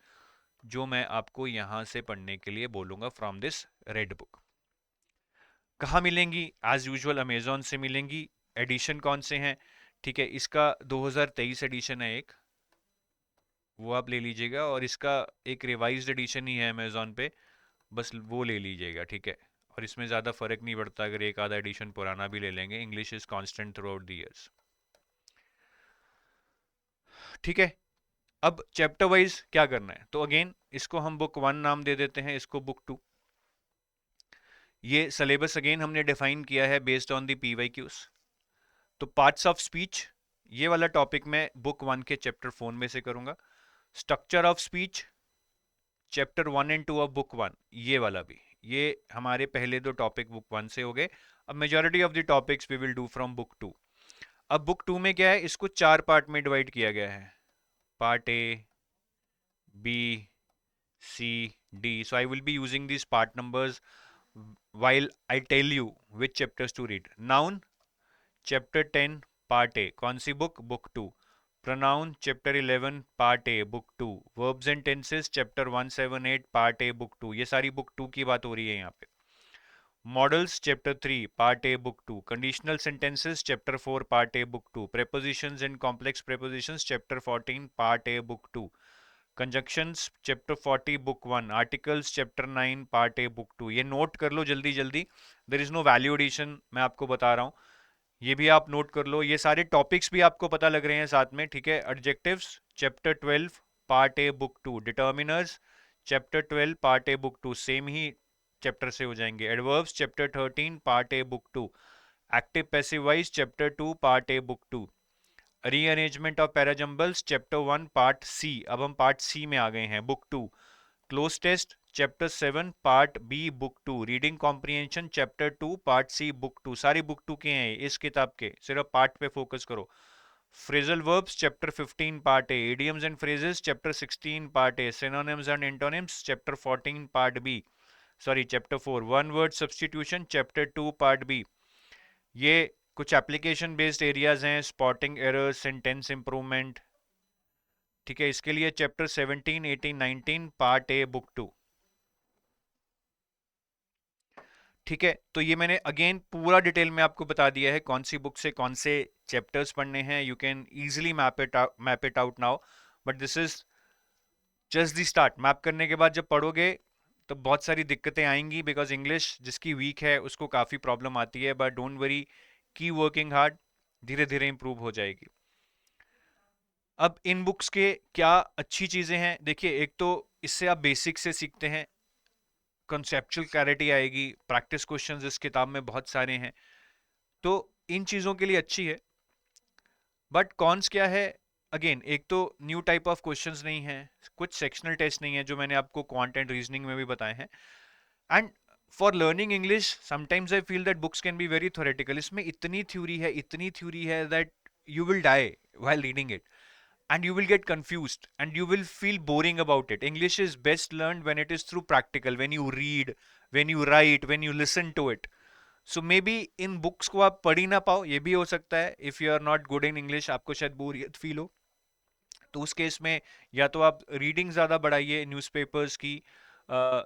जो मैं आपको यहां से पढ़ने के लिए बोलूंगा फ्रॉम दिस रेड बुक। कहाँ मिलेंगी? एज यूजुअल अमेजोन से मिलेंगी। एडिशन कौन से हैं? ठीक है, इसका 2023 एडिशन है एक, वो आप ले लीजिएगा, और इसका एक रिवाइज्ड एडिशन ही है अमेजोन पे, बस वो ले लीजिएगा। ठीक है, और इसमें ज़्यादा फर्क नहीं पड़ता अगर एक आधा एडिशन पुराना भी ले लेंगे, English is constant through out the years. ठीक है, अब चैप्टर वाइज क्या करना है? तो अगेन इसको हम बुक 1 नाम दे देते हैं, इसको बुक 2। ये सिलेबस अगेन हमने डिफाइन किया है बेस्ड ऑन द पीवाईक्यूज। तो पार्ट्स ऑफ स्पीच, ये वाला टॉपिक मैं बुक 1 के चैप्टर 4 में से करूंगा। Structure of speech, chapter 1 and 2 of book 1, ये वाला भी। ये हमारे पहले दो टॉपिक बुक 1 से हो गए। अब majority of the topics we will do from book 2। अब बुक 2 में क्या है, इसको 4 पार्ट में डिवाइड किया गया है, part A, B, C, D. So I will be using these part numbers while I tell you which chapters to read. Noun, chapter 10, part A. कौन सी book? Book 2. Pronoun, chapter 11, part A, book 2. Verbs and tenses, chapter 178, part A, book 2. ये सारी book 2 की बात हो रही है यहाँ पे. Models, chapter 3, part A, book 2. Conditional sentences, chapter 4, part A, book 2. Prepositions and complex prepositions, chapter 14, part A, book 2. Conjunctions chapter 40 book 1, articles chapter 9 part A book 2। ये नोट कर लो जल्दी जल्दी, there is no value addition, मैं आपको बता रहा हूँ, ये भी आप नोट कर लो। ये सारे टॉपिक्स भी आपको पता लग रहे हैं साथ में। ठीक है, adjectives chapter 12 part A book 2, determiners chapter 12 part A book 2, same ही चैप्टर से हो जाएंगे। Adverbs chapter 13 part A book 2, active passive voice chapter 2 part A book 2, rearrangement of parajumbles chapter 1 part C, अब हम पार्ट सी में आ गए हैं, book 2। Cloze test chapter 7 part B book 2, reading comprehension chapter 2 part सी book 2, सारी book 2 के हैं इस किताब के, सिर्फ पार्ट पे फोकस करो। Phrasal verbs chapter 15 part A, idioms and phrases chapter 16 part A, synonyms and antonyms chapter 14 part B, sorry chapter 4, one word substitution chapter 2 part B. ये कुछ एप्लीकेशन बेस्ड एरियाज हैं, स्पॉटिंग एरर्स, सेंटेंस इंप्रूवमेंट। ठीक है, इसके लिए chapter 17, 18, 19 part A book 2। ठीक है, तो ये मैंने अगेन पूरा डिटेल में आपको बता दिया है कौन सी बुक से कौन से चैप्टर्स पढ़ने हैं। You can easily map it out now, but this is just the start. Map करने के बाद जब पढ़ोगे तो बहुत सारी दिक्कतें आएंगी, बिकॉज इंग्लिश जिसकी वीक है उसको काफ़ी प्रॉब्लम आती है, बट डोंट वरी, की वर्किंग हार्ड, धीरे धीरे इंप्रूव हो जाएगी। अब इन बुक्स के क्या अच्छी चीज़ें हैं, देखिए एक तो इससे आप बेसिक से सीखते हैं, कंसेप्चुअल क्लैरिटी आएगी, प्रैक्टिस क्वेश्चंस इस किताब में बहुत सारे हैं, तो इन चीज़ों के लिए अच्छी है। बट कॉन्स क्या है? अगेन एक तो न्यू टाइप ऑफ क्वेश्चंस नहीं है, कुछ सेक्शनल टेस्ट नहीं है जो मैंने आपको क्वांट एंड रीजनिंग में भी बताए हैं। And for learning English sometimes I feel that books can be very theoretical. इसमें इतनी थ्योरी है that you will die while reading it, and you will get confused and you will feel boring about it. English is best learned when it is through practical, when you read, when you write, when you listen to it. So maybe in books को आप पढ़ ही ना पाओ, ये भी हो सकता है। If you are not good in English, आपको शायद बोरियत फील हो, तो उस केस में या तो आप रीडिंग ज़्यादा बढ़ाइए न्यूज़पेपर्स की,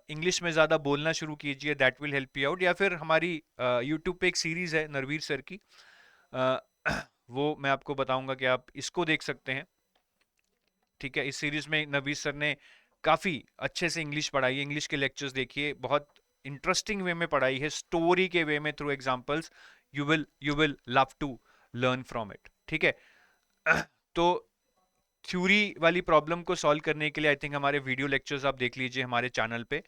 इंग्लिश में ज़्यादा बोलना शुरू कीजिए, that will help you out. या फिर हमारी यूट्यूब पे एक सीरीज़ है नरवीर सर की, वो मैं आपको बताऊंगा कि आप इसको देख सकते हैं। ठीक है, इस सीरीज में नवीद सर ने काफी अच्छे से इंग्लिश पढ़ाई है। इंग्लिश के लेक्चर्स देखिए, बहुत इंटरेस्टिंग वे में पढ़ाई है, स्टोरी के वे में, through examples. You will love to learn from it. ठीक है। तो थ्योरी वाली प्रॉब्लम को सॉल्व करने के लिए आई थिंक हमारे वीडियो लेक्चर्स आप देख लीजिए हमारे चैनल पे,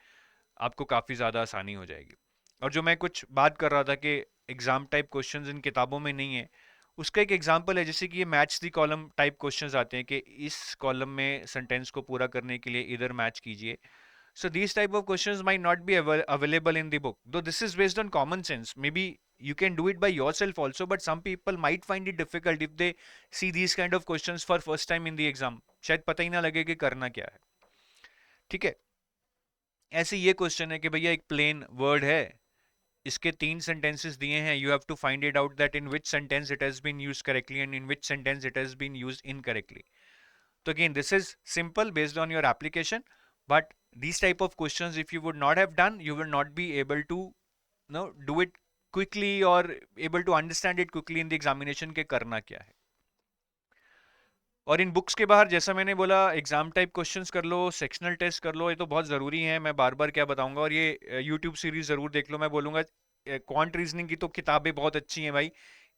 आपको काफी ज्यादा आसानी हो जाएगी। और जो मैं कुछ बात कर रहा था कि एग्जाम टाइप क्वेश्चंस इन किताबों में नहीं है, उसका एक एग्जांपल है, जैसे कि ये match the column type questions आते हैं कि इस कॉलम में सेंटेंस को पूरा करने के लिए इधर मैच कीजिए। So these type of questions might not be available in the book, though this is based on common sense. Maybe you can do it by yourself also, but some people might find it difficult if they see these kind of questions for first time in the exam. शायद पता ही ना लगे कि करना क्या है। ठीक है। ऐसे ये क्वेश्चन है कि भैया एक प्लेन वर्ड है, इसके 3 सेंटेंसेस दिए हैं, you have to find it out that in which sentence it has been used correctly and in which sentence it has been used incorrectly. So again, this is simple based on your application, but these type of questions, if you would not have done, you will not be able to do it quickly or able to understand it quickly in the examination के करना क्या है। और इन books के बाहर जैसा मैंने बोला, एग्जाम टाइप क्वेश्चंस कर लो, सेक्शनल टेस्ट कर लो, ये तो बहुत ज़रूरी है, मैं बार बार क्या बताऊंगा। और ये यूट्यूब सीरीज ज़रूर देख लो। मैं बोलूँगा क्वांट रीजनिंग की तो किताबें बहुत अच्छी हैं भाई,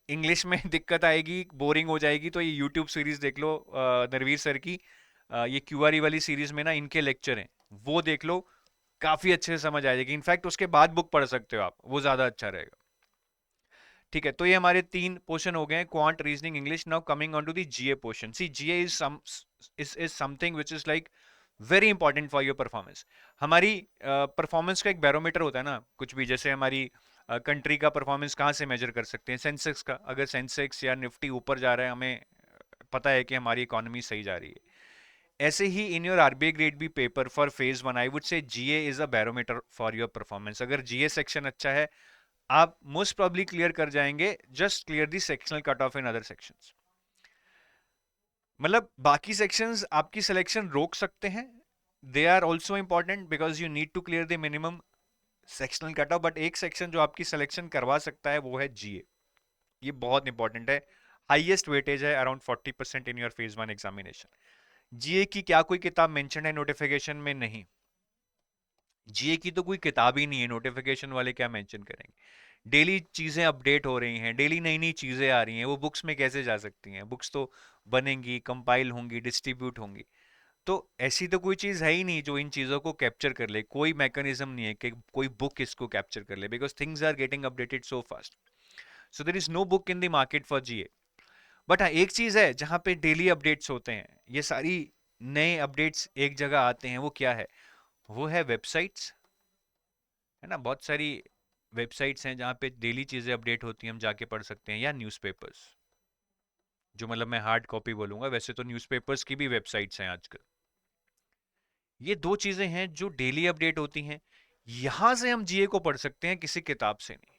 इंग्लिश में दिक्कत आएगी, बोरिंग हो जाएगी, तो ये यूट्यूब सीरीज देख लो नरवीर सर की। ये क्यूआरई वाली सीरीज में ना इनके लेक्चर हैं, वो देख लो, काफी अच्छे से समझ आ जाएगी। इनफैक्ट उसके बाद बुक पढ़ सकते हो आप, वो ज्यादा अच्छा रहेगा। ठीक है, तो ये हमारे 3 पोर्शन हो गए हैं, quant, reasoning, English. Now coming on to the GA portion. See GA is something which is like very important for your performance. हमारी परफॉर्मेंस का एक बैरोमीटर होता है ना, कुछ भी, जैसे हमारी कंट्री का परफॉर्मेंस कहाँ से मेजर कर सकते हैं? सेंसेक्स का। अगर सेंसेक्स या निफ्टी ऊपर जा रहा है, हमें पता है कि हमारी इकोनॉमी सही जा रही है। ऐसे ही in your RBI grade B paper for phase 1 I would say GA is a barometer for your performance. अगर जीए सेक्शन अच्छा है, आप मोस्ट प्रॉब्ली क्लियर कर जाएंगे, just clear the sectional cut off in other sections. मतलब बाकी sections आपकी selection रोक सकते हैं, they are also important because you need to clear the minimum sectional cut off, but एक सेक्शन जो आपकी सिलेक्शन करवा सकता है वो है जीए। ये बहुत इंपॉर्टेंट है, हाईएस्ट वेटेज है, around 40% in your phase 1 examination. GA की क्या कोई किताब मेंशन है नोटिफिकेशन में? नहीं, जीए की तो कोई किताब ही नहीं है, नोटिफिकेशन वाले क्या मेंशन करेंगे? डेली चीजें अपडेट हो रही हैं, डेली नई नई चीजें आ रही हैं, वो बुक्स में कैसे जा सकती हैं? बुक्स तो बनेंगी, कंपाइल होंगी, डिस्ट्रीब्यूट होंगी, तो ऐसी तो कोई चीज है ही नहीं जो इन चीजों को कैप्चर कर ले। कोई मैकेनिज्म नहीं है कि कोई बुक इसको कैप्चर कर ले, because things are getting updated so fast. So there is no book in the market for GA. But हाँ, एक चीज है जहां पे डेली अपडेट्स होते हैं, ये सारी नए अपडेट्स एक जगह आते हैं, वो क्या है? वो है वेबसाइट्स, है ना। बहुत सारी वेबसाइट्स हैं जहाँ पे डेली चीजें अपडेट होती हैं, हम जाके पढ़ सकते हैं, या न्यूज़पेपर्स, जो मतलब मैं हार्ड कॉपी बोलूंगा, वैसे तो न्यूज़पेपर्स की भी वेबसाइट्स हैं आजकल। ये 2 चीजें हैं जो डेली अपडेट होती हैं, यहां से हम जीए को पढ़ सकते हैं, किसी किताब से नहीं।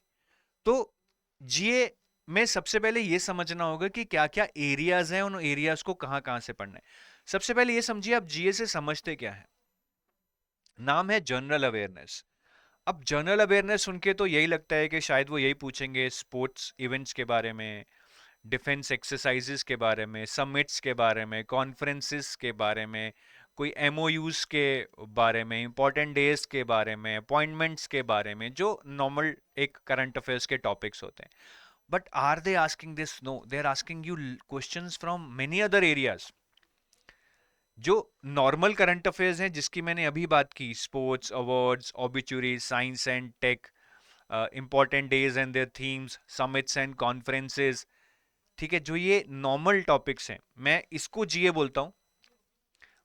तो जीए में सबसे पहले ये समझना होगा कि क्या क्या एरियाज हैं, उन एरियाज को कहां कहां से पढ़ना है। सबसे पहले ये समझिए, आप जीए से समझते क्या है। नाम है जनरल अवेयरनेस। अब जनरल अवेयरनेस सुन के तो यही लगता है कि शायद वो यही पूछेंगे स्पोर्ट्स इवेंट्स के बारे में, डिफेंस एक्सरसाइजेस के बारे में, समिट्स के बारे में, कॉन्फ्रेंसेस के बारे में, कोई एमओयूज के बारे में, इंपॉर्टेंट डेज के बारे में, अपॉइंटमेंट्स के बारे में, जो नॉर्मल एक करंट अफेयर्स के टॉपिक्स होते हैं। But are they asking this? No, they are asking you questions from many other areas. जो नॉर्मल करंट अफेयर्स हैं जिसकी मैंने अभी बात की, sports, awards, obituaries, science and tech, important days and their themes, summits and conferences, ठीक है, जो ये नॉर्मल टॉपिक्स हैं, मैं इसको जीए बोलता हूं।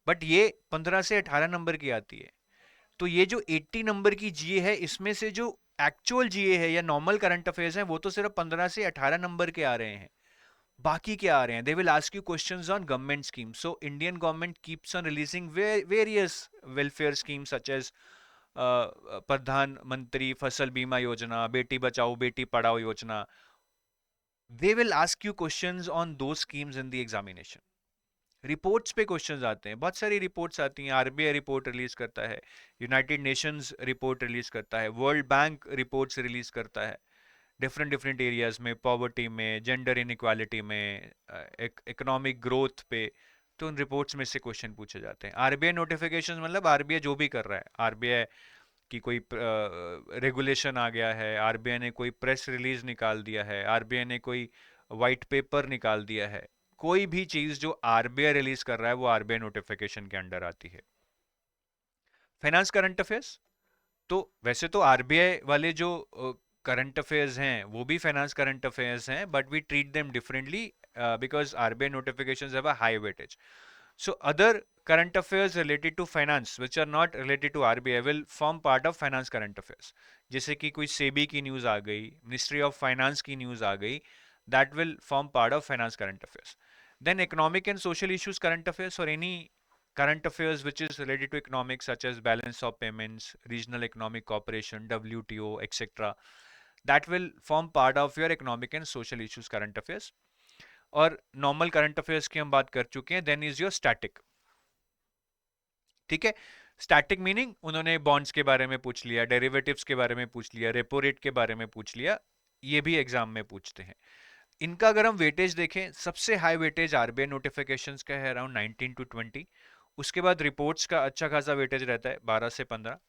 बट ये 15 से 18 नंबर की आती है। तो ये जो 80 नंबर की जीए है, इसमें से जो एक्चुअल जीए है या नॉर्मल करंट अफेयर्स हैं, वो तो सिर्फ 15 से 18 नंबर के आ रहे हैं। बाकी क्या आ रहे हैं? They will ask you questions on government schemes. So Indian government keeps on releasing various welfare schemes such as Pradhan Mantri Fasal Bima Yojana, Beti Bachao Beti Padhao Yojana. They will ask you questions on those schemes in the examination. Reports पे क्वेश्चंस आते हैं, बहुत सारी reports आती हैं, RBI report release करता है, यूनाइटेड नेशंस रिपोर्ट रिलीज करता है, वर्ल्ड बैंक रिपोर्ट्स रिलीज करता है, डिफरेंट डिफरेंट एरियाज में, पॉवर्टी में, जेंडर इनइक्वालिटी में, इकोनॉमिक ग्रोथ पे, तो उन रिपोर्ट्स में से क्वेश्चन पूछे जाते हैं। आरबीआई नोटिफिकेशन मतलब आरबीआई जो भी कर रहा है, आरबीआई की कोई रेगुलेशन आ गया है, आरबीआई ने कोई प्रेस रिलीज निकाल दिया है, आरबीआई ने कोई वाइट पेपर निकाल दिया है, कोई भी चीज जो आरबीआई रिलीज कर रहा है वो आरबीआई नोटिफिकेशन के अंडर आती है। फाइनेंस करंट अफेयर्स, तो वैसे तो आरबीआई वाले जो करंट अफेयर्स हैं वो भी फाइनेंस करंट अफेयर्स हैं, but we treat them differently because RBI notifications have a high weightage. So other current affairs related to finance which are not related to RBI will form part of finance current affairs. जैसे कि कोई सेबी की news आ गई, ministry of finance की news आ गई, that will form part of finance current affairs. Then economic and social issues current affairs, or any current affairs which is related to economics such as balance of payments, regional economic cooperation, WTO, etc. That will form part of your economic and social issues current affairs. और normal current affairs की हम बात कर चुके हैं, then is your static. ठीक है, static meaning उन्होंने बॉन्ड्स के बारे में पूछ लिया, डेरिवेटिव्स के बारे में पूछ लिया, रेपो रेट के बारे में पूछ लिया, ये भी एग्जाम में पूछते हैं. इनका अगर हम वेटेज देखें, सबसे हाई वेटेज आरबीआई नोटिफिकेशंस का है अराउंड 19 to 20. उसके बाद रिपोर्ट्स का अच्छा खासा वेटेज रहता है 12 से 15.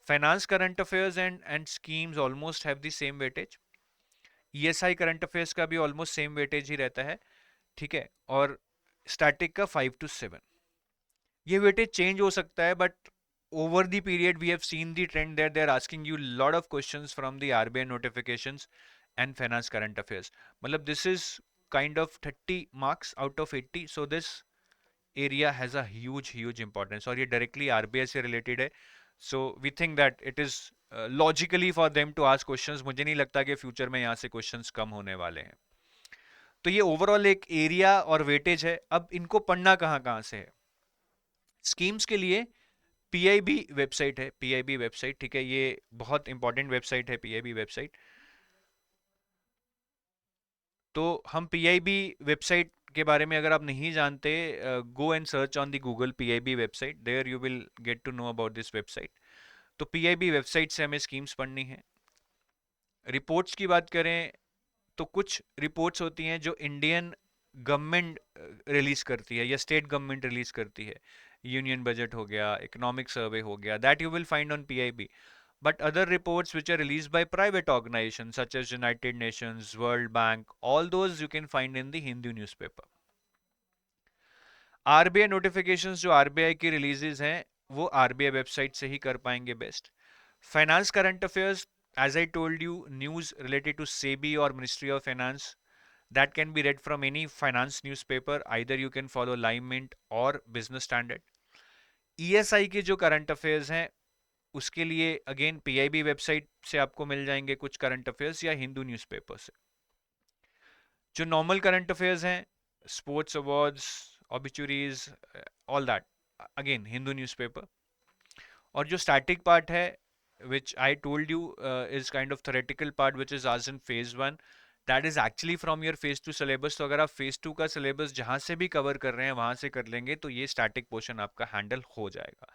Finance current affairs and schemes almost have the same weightage. ESI current affairs का भी ऑलमोस्ट सेम वेटेज ही रहता है. ठीक है, और स्टैटिक का 5 to 7. ये वेटेज चेंज हो सकता है, but over the period we have seen the trend that they are asking you lot of questions from the RBI notifications and finance current affairs. मतलब this is kind of 30 marks out of 80, so this area has a huge importance, और ये directly RBI से related है. So we think that it is logically for them to ask questions. मुझे नहीं लगता कि future में यहाँ से क्वेश्चंस कम होने वाले हैं. तो ये ओवरऑल एक एरिया और वेटेज है. अब इनको पढ़ना कहाँ कहाँ से है? स्कीम्स के लिए पीआईबी वेबसाइट है, पीआईबी वेबसाइट. ठीक है, ये बहुत इंपॉर्टेंट वेबसाइट है पीआईबी वेबसाइट. तो हम पीआईबी वेबसाइट के बारे में अगर आप नहीं जानते, go and search on the Google PIB website, there you will get to know about this website. तो पीआईबी वेबसाइट से हमें स्कीम्स पढ़नी है. रिपोर्ट्स की बात करें तो कुछ रिपोर्ट्स होती हैं जो इंडियन गवर्नमेंट रिलीज करती है या स्टेट गवर्नमेंट रिलीज करती है. यूनियन बजट हो गया, इकोनॉमिक सर्वे हो गया, that you will find on PIB. But other reports which are released by private organizations such as United Nations, World Bank, all those you can find in the Hindu newspaper. RBI notifications जो RBI की releases हैं वो RBI website से ही कर पाएंगे best. Finance current affairs, as I told you, news related to SEBI or Ministry of Finance, that can be read from any finance newspaper. Either you can follow Lime Mint or Business Standard. ESI के जो current affairs हैं उसके लिए again PIB website से आपको मिल जाएंगे कुछ current affairs, या हिंदू न्यूज़पेपर से. जो नॉर्मल करंट अफेयर्स हैं, sports awards, obituaries, all that, again Hindu newspaper. और जो स्टैटिक पार्ट है, which I told you is kind of theoretical part which is asked in phase 1, that is actually from your phase 2 syllabus. तो अगर आप phase 2 का syllabus जहाँ से भी cover कर रहे हैं वहाँ से कर लेंगे तो ये static portion आपका handle हो जाएगा.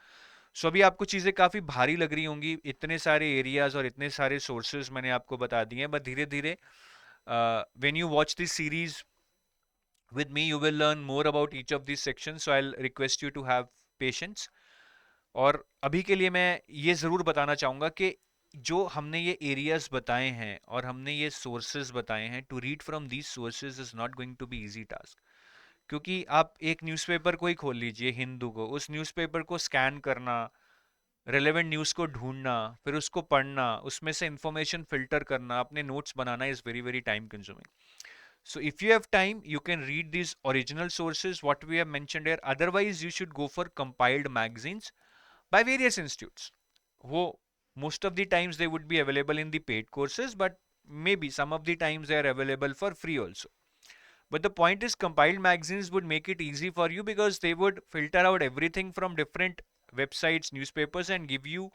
सो अभी आपको चीज़ें काफ़ी भारी लग रही होंगी, इतने सारे एरियाज और इतने सारे सोर्सेज मैंने आपको बता दिए हैं, बट धीरे धीरे when you watch this series with me you will learn more about each of these sections, so I'll request you to have patience. और अभी के लिए मैं ये ज़रूर बताना चाहूँगा कि जो हमने ये एरियाज बताए हैं और हमने ये सोर्सेज बताए हैं, to read from these sources is not going to be easy task. क्योंकि आप एक न्यूज़पेपर को ही खोल लीजिए, हिंदू को, उस न्यूज़पेपर को स्कैन करना, रेलेवेंट न्यूज़ को ढूंढना, फिर उसको पढ़ना, उसमें से इंफॉर्मेशन फिल्टर करना, अपने notes banana is very very time consuming. So if you have time, you can read these original sources, what we have mentioned here. Otherwise, you should go for compiled magazines by various institutes. Wo, most of the times they would be available in the paid courses, but maybe some of the times they are available for free also. But the point is, compiled magazines would make it easy for you because they would filter out everything from different websites, newspapers, and give you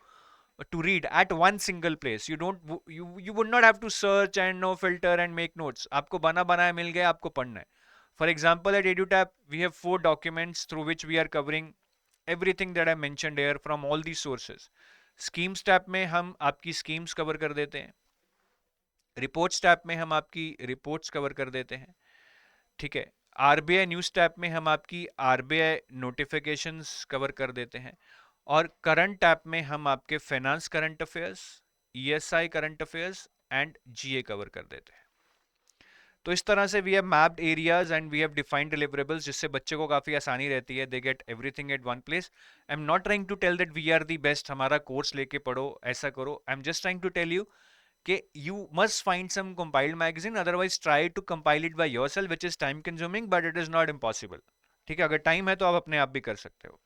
to read at one single place. You would not have to search and no filter and make notes. आपको बना बनाया मिल गया, आपको पढ़ना है. For example, at EduTap we have 4 documents through which we are covering everything that I mentioned here from all these sources. Schemes tab में हम आपकी schemes cover कर देते हैं. रिपोर्ट्स टैब में हम आपकी रिपोर्ट्स कवर कर देते हैं, ठीक है। आरबीआई न्यूज़ टैब में हम आपकी आरबीआई नोटिफिकेशंस कवर कर देते हैं, और करंट टैब में हम आपके finance current affairs, ESI current affairs and GA cover कर देते हैं। तो इस तरह से we have mapped areas and we have defined deliverables, जिससे बच्चे को काफी आसानी रहती है, they get everything at one place. I am not trying to tell that we are the best, हमारा कोर्स लेके पढ़ो, ऐसा करो। I am just trying to tell you कि you must find some compiled magazine, otherwise try to compile it by yourself, which is time consuming but it is not impossible, ठीक है। अगर time है तो आप अपने आप भी कर सकते हो।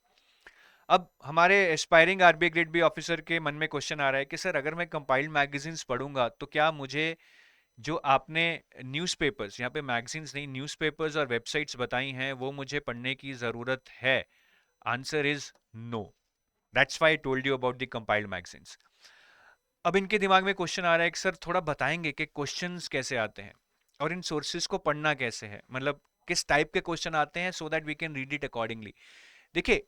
अब हमारे aspiring RBI grade B officer के मन में क्वेश्चन आ रहा है कि सर अगर मैं कंपाइल्ड मैगजीन्स पढ़ूंगा तो क्या मुझे जो आपने न्यूज़पेपर्स, यहाँ पे मैगजीन्स नहीं न्यूज़पेपर्स और वेबसाइट्स बताई हैं, वो मुझे पढ़ने की ज़रूरत है? Answer is no. That's why I told you about the compiled magazines. अब इनके दिमाग में क्वेश्चन आ रहा है कि सर थोड़ा बताएंगे कि क्वेश्चंस कैसे आते हैं और इन सोर्सेज को पढ़ना कैसे है, मतलब किस टाइप के क्वेश्चन आते हैं, so that we can read it accordingly. देखिए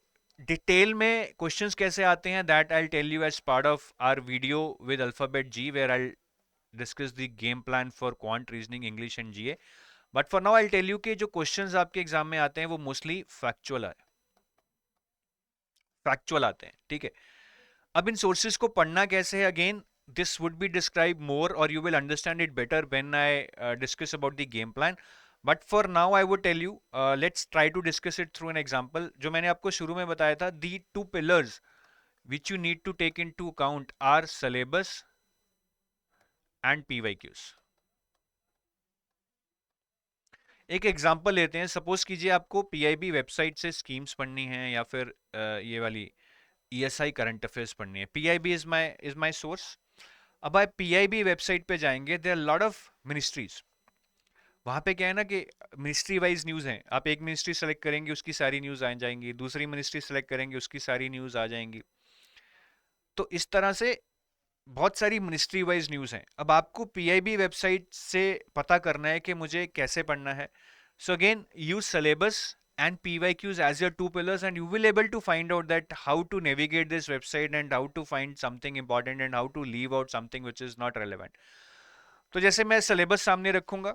डिटेल में क्वेश्चंस कैसे आते हैं, that I tell you as part of our video with alphabet G, where I discuss the game plan for quant, reasoning, English and GA. But for now I tell you कि जो questions आपके exam में आते हैं वो mostly factual आते हैं, ठीक है। अब इन सोर्सेज को पढ़ना कैसे है, again this would be described more or you will understand it better when I discuss about the game plan. But for now I would tell you, let's try to discuss it through an example. जो मैंने आपको शुरू में बताया था, the two pillars which you need to take into account are syllabus and PYQs. एक example लेते हैं, सपोज कीजिए आपको पीआईबी वेबसाइट से स्कीम्स पढ़नी है या फिर ये वाली ईएसआई करंट अफेयर्स पढ़नी है। PIB is my source. अब आप पीआईबी वेबसाइट पे जाएंगे, there are lot of ministries. वहां पे क्या है ना कि मिनिस्ट्री वाइज न्यूज हैं, आप एक मिनिस्ट्री सेलेक्ट करेंगे उसकी सारी न्यूज आ जाएंगी, दूसरी मिनिस्ट्री सेलेक्ट करेंगे उसकी सारी न्यूज आ जाएंगी। तो इस तरह से बहुत सारी मिनिस्ट्री वाइज न्यूज हैं। अब आपको पीआईबी वेबसाइट से पता करना है कि मुझे कैसे पढ़ना है। So again use syllabus and PYQs as your two pillars, and you will able to find out that how to navigate this website and how to find something important and how to leave out something which is not relevant. तो जैसे मैं syllabus सामने रखूंगा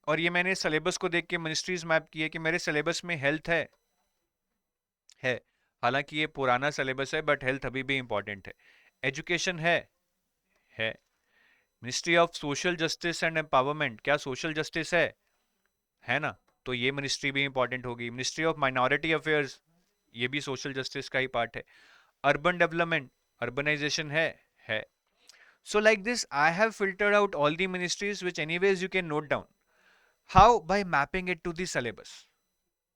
और ये मैंने syllabus को देख के मिनिस्ट्रीज मैप की है कि मेरे सिलेबस में हेल्थ है। हालांकि ये पुराना सिलेबस है बट हेल्थ अभी भी इंपॉर्टेंट है। एजुकेशन है। Ministry of social justice and empowerment, क्या सोशल जस्टिस है ना, तो ये मिनिस्ट्री भी इंपॉर्टेंट होगी। मिनिस्ट्री ऑफ माइनॉरिटी अफेयर्स, ये भी सोशल जस्टिस का ही पार्ट है। अर्बन डेवलपमेंट, अर्बनाइजेशन है। So like this, I have filtered out all the ministries which anyways you can note down. How? By mapping it to the syllabus.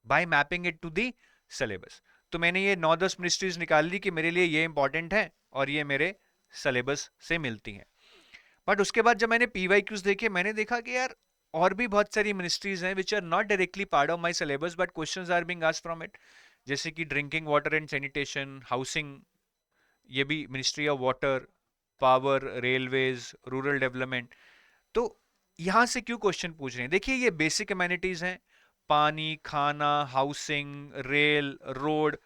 By mapping it to the syllabus. तो मैंने ये 9-10 ministries निकाल ली कि मेरे लिए ये important है और ये मेरे सिलेबस से मिलती हैं। बट उसके बाद जब मैंने पीवाईक्यूज देखे, मैंने देखा कि यार और भी बहुत सारी मिनिस्ट्रीज हैं which are not directly part of my syllabus but questions are being asked from it, जैसे कि drinking water and sanitation, housing, ये भी ministry of water, power, railways, rural development. तो यहां से क्यों क्वेश्चन पूछ रहे हैं? देखिए ये बेसिक अमेनिटीज हैं, पानी, खाना, हाउसिंग, रेल, रोड।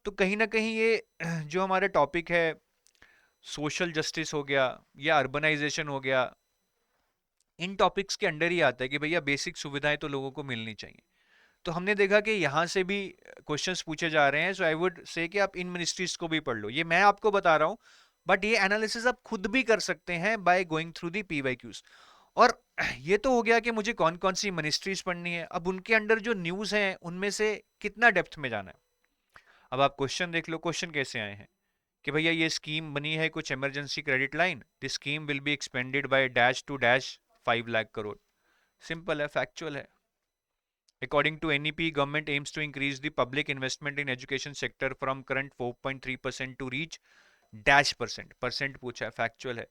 तो कहीं ना कहीं ये जो हमारा टॉपिक है सोशल जस्टिस हो गया या अर्बनाइजेशन हो गया, इन टॉपिक्स के अंडर ही आता है कि भैया बेसिक सुविधाएं तो लोगों को मिलनी चाहिए। तो हमने देखा कि यहाँ से भी क्वेश्चंस पूछे जा रहे हैं, सो आई वुड से कि आप इन मिनिस्ट्रीज को भी पढ़ लो। ये मैं आपको बता रहा हूँ बट ये एनालिसिस आप खुद भी कर सकते हैं by going through the PYQs. और ये तो हो गया कि मुझे कौन कौन सी मिनिस्ट्रीज पढ़नी है। अब उनके अंडर जो न्यूज है उनमें से कितना डेप्थ में जाना है। अब आप क्वेश्चन देख लो, क्वेश्चन कैसे आए हैं कि भैया ये स्कीम बनी है कुछ emergency credit line, this scheme will be expanded by dash to dash 5 lakh crore. Simple है, फैक्चुअल है। According to NEP, government aims to increase the public investment in education sector from current 4.3% to reach dash percent. Percent पूछा है, factual है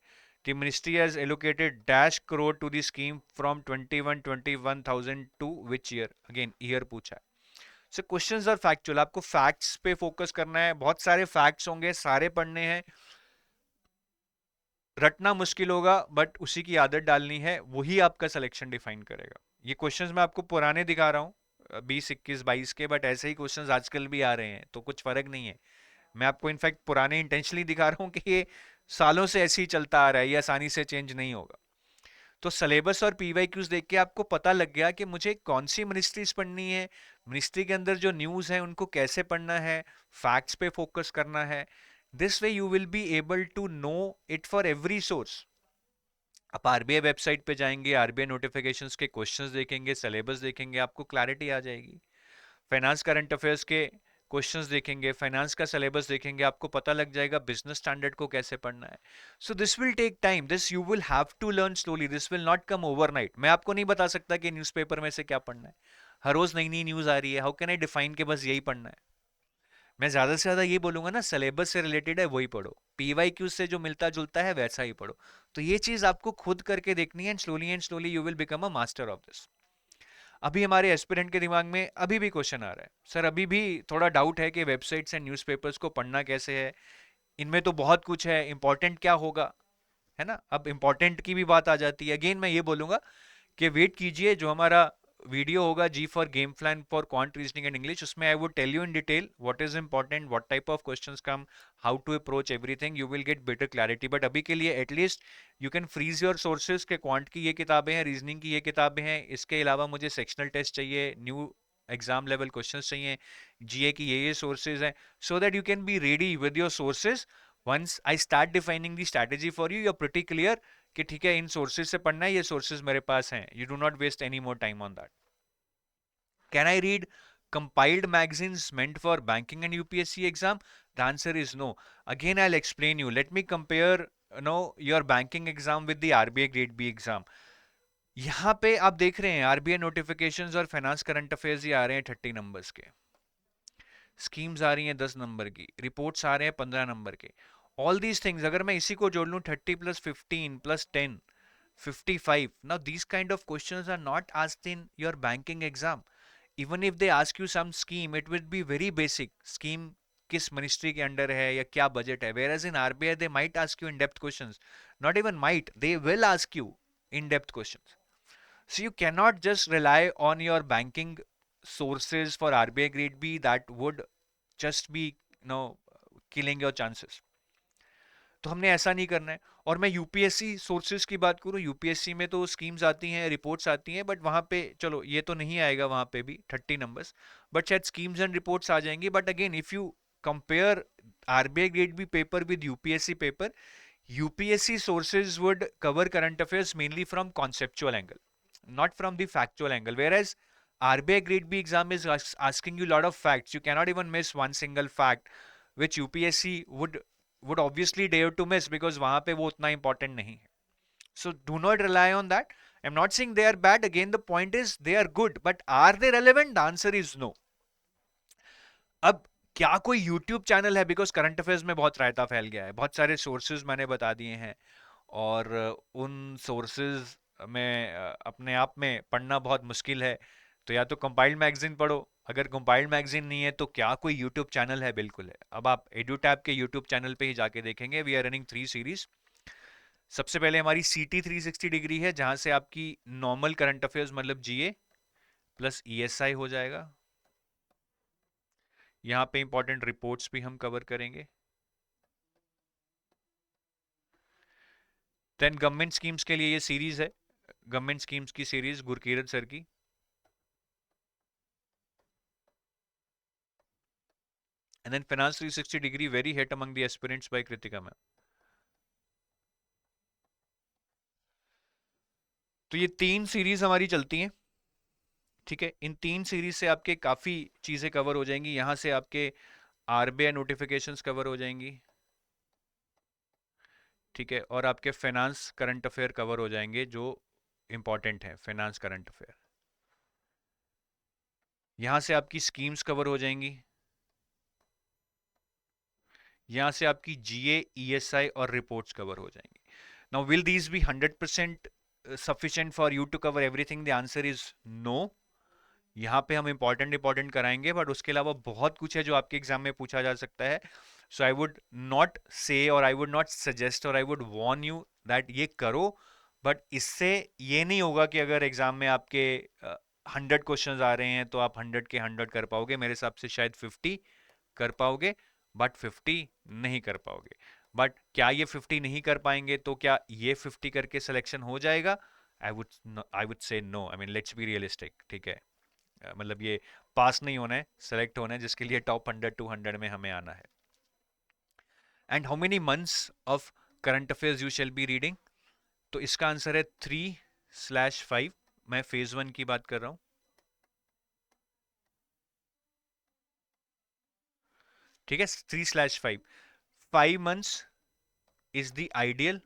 कि ministry has allocated dash crore to the scheme from 21,000 to which year? Again year पूछा है। So questions are factual, आपको facts पे focus करना है। बहुत सारे facts होंगे, सारे पढ़ने हैं, रटना मुश्किल होगा बट उसी की आदत डालनी है, वही आपका सिलेक्शन डिफाइन करेगा। ये क्वेश्चंस मैं आपको पुराने दिखा रहा हूँ 20, 21, 22 के, बट ऐसे ही क्वेश्चंस आजकल भी आ रहे हैं तो कुछ फर्क नहीं है। मैं आपको इनफैक्ट पुराने इंटेंशनली दिखा रहा हूँ कि ये सालों से ऐसे ही चलता आ रहा है, ये आसानी से चेंज नहीं होगा। तो सिलेबस और पीवाईक्यूज देख के आपको पता लग गया कि मुझे कौन सी मिनिस्ट्रीज पढ़नी है, मिनिस्ट्री के अंदर जो न्यूज़ है उनको कैसे पढ़ना है, फैक्ट्स पे फोकस करना है. This way you will be able to know it for every source. आप आरबीआई वेबसाइट पे जाएंगे, आरबीआई नोटिफिकेशंस के क्वेश्चंस देखेंगे, सिलेबस देखेंगे, आपको क्लैरिटी आ जाएगी. फाइनेंस करंट अफेयर्स के क्वेश्चंस देखेंगे, फाइनेंस का सिलेबस देखेंगे, आपको पता लग जाएगा बिजनेस स्टैंडर्ड को कैसे पढ़ना है. So this will take time, this you will have to learn slowly, this will not come overnight. मैं आपको नहीं बता सकता कि न्यूज़पेपर में से क्या पढ़ना है. हर रोज नई नई न्यूज आ रही है. हाउ कैन आई डिफाइन कि बस यही पढ़ना है. मैं ज्यादा से ज्यादा ये बोलूंगा ना, सिलेबस से रिलेटेड है वही पढ़ो, पीवाईक्यू से जो मिलता जुलता है वैसा ही पढ़ो. तो ये चीज आपको खुद करके देखनी है, and slowly you will become a master of this. अभी हमारे एस्पिरेंट के दिमाग में अभी भी क्वेश्चन आ रहा है, सर अभी भी थोड़ा डाउट है कि वेबसाइट्स एंड न्यूज़पेपर्स को पढ़ना कैसे है, इनमें तो बहुत कुछ है, इंपॉर्टेंट क्या होगा, है ना. अब इंपॉर्टेंट की भी बात आ जाती है. अगेन मैं ये बोलूंगा कि वेट कीजिए, जो हमारा वीडियो होगा G for game plan for quant reasoning and English, उसमें I would tell you in detail what is important, what type of questions come, how to approach everything, you will get better clarity. But अभी के लिए at least you can freeze your sources के quant की ये किताबें हैं, reasoning की ये किताबें हैं, इसके अलावा मुझे सेक्शनल टेस्ट चाहिए, न्यू एग्जाम लेवल क्वेश्चंस चाहिए, जीए की ये सोर्सेज हैं, so that you can be ready with your sources. Once I start defining the strategy for you, you are pretty clear कि ठीक है इन सोर्सेज से पढ़ना है, ये सोर्सेज मेरे पास हैं. You do not waste any more time on that. Can I read compiled magazines meant for banking and UPSC exam? The answer is no. Again, I'll explain you. Let me compare your banking exam with the RBI Grade B exam. यहाँ पे आप देख रहे हैं RBI notifications और finance current affairs ये आ रहे हैं 30 नंबर्स के, स्कीम्स आ रही हैं 10 नंबर की, रिपोर्ट्स आ रहे हैं 15 नंबर के. ऑल दीज थिंग्स अगर मैं इसी को जोड़ लूं 30 plus 15 plus 10 55. Now these kind of questions are not asked in your banking exam. Even if they ask you some scheme, it will be very basic. Scheme किस ministry के under है या क्या बजट है. Whereas in RBI they might ask you in depth questions. Not even might, they will ask you in depth questions. So you cannot just rely on your banking sources for RBI grade B. That would just be killing your chances. तो हमने ऐसा नहीं करना है. और मैं UPSC sources की बात करूं, यूपीएससी में तो स्कीम्स आती हैं, रिपोर्ट्स आती हैं, बट वहां पे चलो ये तो नहीं आएगा वहां पे भी 30 नंबर्स, बट शायद स्कीम्स एंड रिपोर्ट्स आ जाएंगी. But again if you compare RBI grade B paper with UPSC paper, UPSC sources would cover current affairs mainly from conceptual angle, not from the factual angle, whereas RBI grade B exam is asking you a lot of facts. You cannot even miss one single fact which UPSC would obviously dare to miss because वहां पे वो उतना important नहीं है. So do not rely on that. I'm not saying they are bad. Again, the point is they are good, but are they relevant? The answer is no. अब क्या कोई YouTube channel है, बिकॉज करंट अफेयर्स में बहुत रायता फैल गया है, बहुत सारे सोर्सेज मैंने बता दिए हैं, और उन सोर्सेज में अपने आप में पढ़ना बहुत मुश्किल है. तो या तो कंपाइल्ड मैगजीन पढ़ो, अगर कंपाइल्ड मैगजीन नहीं है तो क्या कोई यूट्यूब चैनल है? बिल्कुल है. अब आप एडुटैब के यूट्यूब चैनल पे ही जाके देखेंगे. We are running 3 series. सबसे पहले हमारी CT 360 डिग्री है, जहां से आपकी नॉर्मल करंट अफेयर्स मतलब जीए प्लस ESI हो जाएगा. यहाँ पे इंपॉर्टेंट रिपोर्ट्स भी हम कवर करेंगे. देन गवर्नमेंट स्कीम्स के लिए ये सीरीज है, गवर्नमेंट स्कीम्स की सीरीज गुरकीरत सर की. And then Finance 360 degree, very hit among the aspirants by Kritika ma'am. तो ये 3 सीरीज हमारी चलती हैं, ठीक है. इन 3 सीरीज से आपके काफी चीजें कवर हो जाएंगी. यहां से आपके आरबीआई नोटिफिकेशंस कवर हो जाएंगी, ठीक है, और आपके फाइनेंस करंट अफेयर कवर हो जाएंगे जो इंपॉर्टेंट है. फाइनेंस करंट अफेयर, यहां से आपकी स्कीम्स कवर हो जाएंगी, यहां से आपकी जीए, ईएसआई और रिपोर्ट्स कवर हो जाएंगी. Now will these be 100% sufficient for you to cover everything? The answer is no. यहाँ पे हम इंपॉर्टेंट कराएंगे, बट उसके अलावा बहुत कुछ है जो आपके एग्जाम में पूछा जा सकता है. सो आई वुड नॉट से, और आई वुड नॉट सजेस्ट, और I would Warne you that ये करो, बट इससे ये नहीं होगा कि अगर एग्जाम में आपके 100 क्वेश्चंस आ रहे हैं तो आप 100 के 100 कर पाओगे. मेरे हिसाब से शायद 50 कर पाओगे, बट 50 नहीं कर पाओगे. बट क्या ये 50 नहीं कर पाएंगे तो क्या ये 50 करके सिलेक्शन हो जाएगा? I would say no, I mean let's be realistic, ठीक है। मतलब ये पास नहीं होना है, सेलेक्ट होना है, जिसके लिए टॉप 100 200 में हमें आना है। And how many months of current affairs you shall be reading? तो इसका आंसर है 3/5। मैं फेज 1 की बात कर रहा हूं। ठीक है, 3/5, 5 months is the ideal.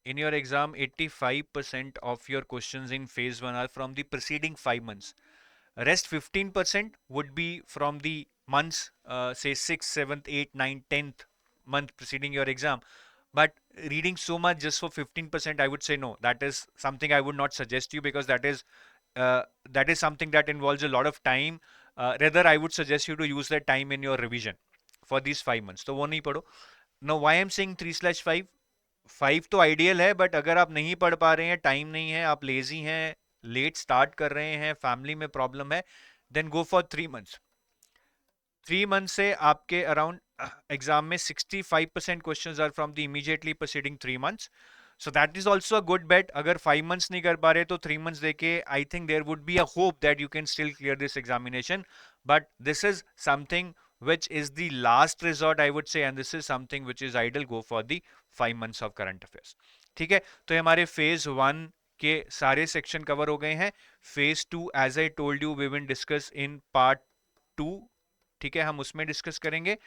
In your exam, 85% of your questions in phase 1 are from the preceding 5 months. Rest 15% would be from the months, say 6th, 7th, 8th, 9th, 10th month preceding your exam. But reading so much just for 15%, I would say no. That is something I would not suggest you, because that is something that involves a lot of time. Rather, I would suggest you to use that time in your revision for these 5 months. तो वो नहीं पढ़ो. Now, why I'm saying 3/5? 5 तो ideal है, but अगर आप नहीं पढ़ पा रहे हैं, टाइम नहीं है, आप लेजी हैं, लेट स्टार्ट कर रहे हैं, फैमिली में प्रॉब्लम है, then go for 3 months. 3 month से आपके अराउंड एग्जाम में 65% questions are from the immediately preceding 3 months. So that is also a good bet. अगर 5 मंथ्स नहीं कर पा रहे तो 3 मंथ्स देके I think there would be a hope that you can still clear this examination, but this is something which is the last resort, I would say, and this is something which is ideal. Go for the 5 months of current affairs. ठीक है, तो हमारे phase 1 के सारे section cover हो गए हैं। Phase 2, as I told you, we will discuss in part 2। ठीक है, हम उसमें डिस्कस करेंगे।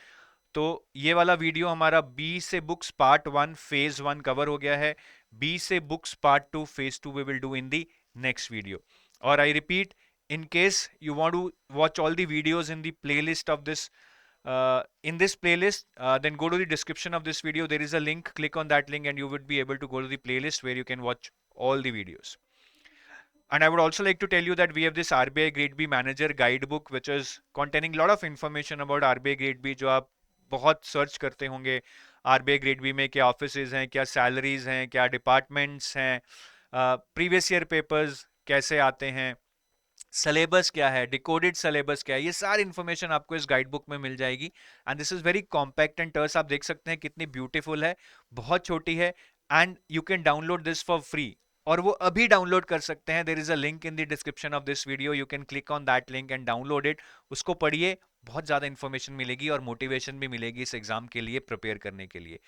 तो ये वाला वीडियो हमारा बी से बुक्स पार्ट 1 फेज 1 कवर हो गया है। बी से books part 2 phase 2 we will do in the next video. और I repeat, in case you want to watch all the videos in the playlist of this in this playlist, then go to the description of this video. There is a link. Click on that link and you would be able to go to the playlist where you can watch all the videos. And I would also like to tell you that we have this RBI Grade B Manager Guidebook, which is containing a lot of information about RBI Grade B, जो आप बहुत search करते होंगे। RBI Grade B में क्या offices हैं, क्या salaries हैं, क्या डिपार्टमेंट्स हैं, प्रीवियस ईयर पेपर्स कैसे आते हैं, सिलेबस क्या है, डिकोडेड सिलेबस क्या है, ये सारी इन्फॉर्मेशन आपको इस गाइड बुक में मिल जाएगी। And this is very compact and terse. आप देख सकते हैं कितनी ब्यूटीफुल है, बहुत छोटी है, and you can download this for free. और वो अभी डाउनलोड कर सकते हैं। There is a link in the description of this video, you can click on that link and download it. उसको पढ़िए, बहुत ज़्यादा इन्फॉर्मेशन मिलेगी और मोटिवेशन भी मिलेगी इस एग्जाम के लिए प्रिपेयर करने के लिए।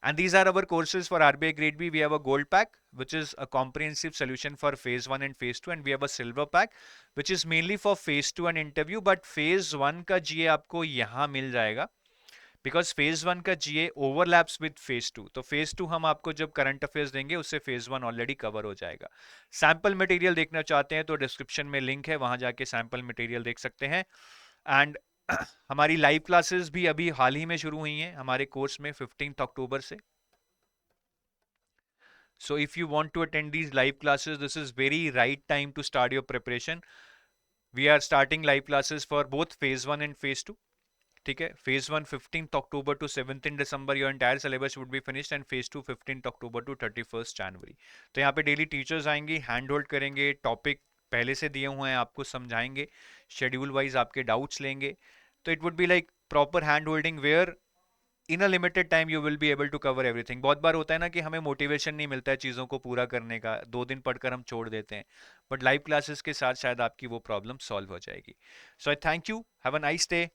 And these are our courses for RBI Grade B. We have a gold pack, which is a comprehensive solution for phase 1 and phase 2, and we have a silver pack, which is mainly for phase 2 and interview. But phase 1 का GA आपको यहाँ मिल जाएगा, because phase 1 का GA overlaps with phase 2. तो phase 2 हम आपको जब current affairs देंगे, उससे phase 1 already cover हो जाएगा। Sample material देखना चाहते हैं तो description में link है, वहाँ जाके sample material देख सकते हैं। And हमारी लाइव क्लासेस भी अभी हाल ही में शुरू हुई हैं हमारे कोर्स में 15 अक्टूबर से। So if you want to attend these live classes, this is very right time to start your preparation. We are starting live classes for both phase 1 and phase 2. ठीक है, phase 1 15th October to 17th December your entire syllabus would be finished, and phase 2 15th October to 31st January. तो यहाँ पे daily teachers आएंगे, hand hold करेंगे, topic पहले से दिए हुए हैं आपको समझाएंगे, शेड्यूल वाइज आपके डाउट्स लेंगे। तो it would be like proper hand holding where in a limited time you will be able to cover everything. बहुत बार होता है ना कि हमें मोटिवेशन नहीं मिलता है चीज़ों को पूरा करने का, 2 दिन पढ़कर हम छोड़ देते हैं, बट लाइव क्लासेस के साथ शायद आपकी वो प्रॉब्लम सॉल्व हो जाएगी। So I thank you, have a nice day.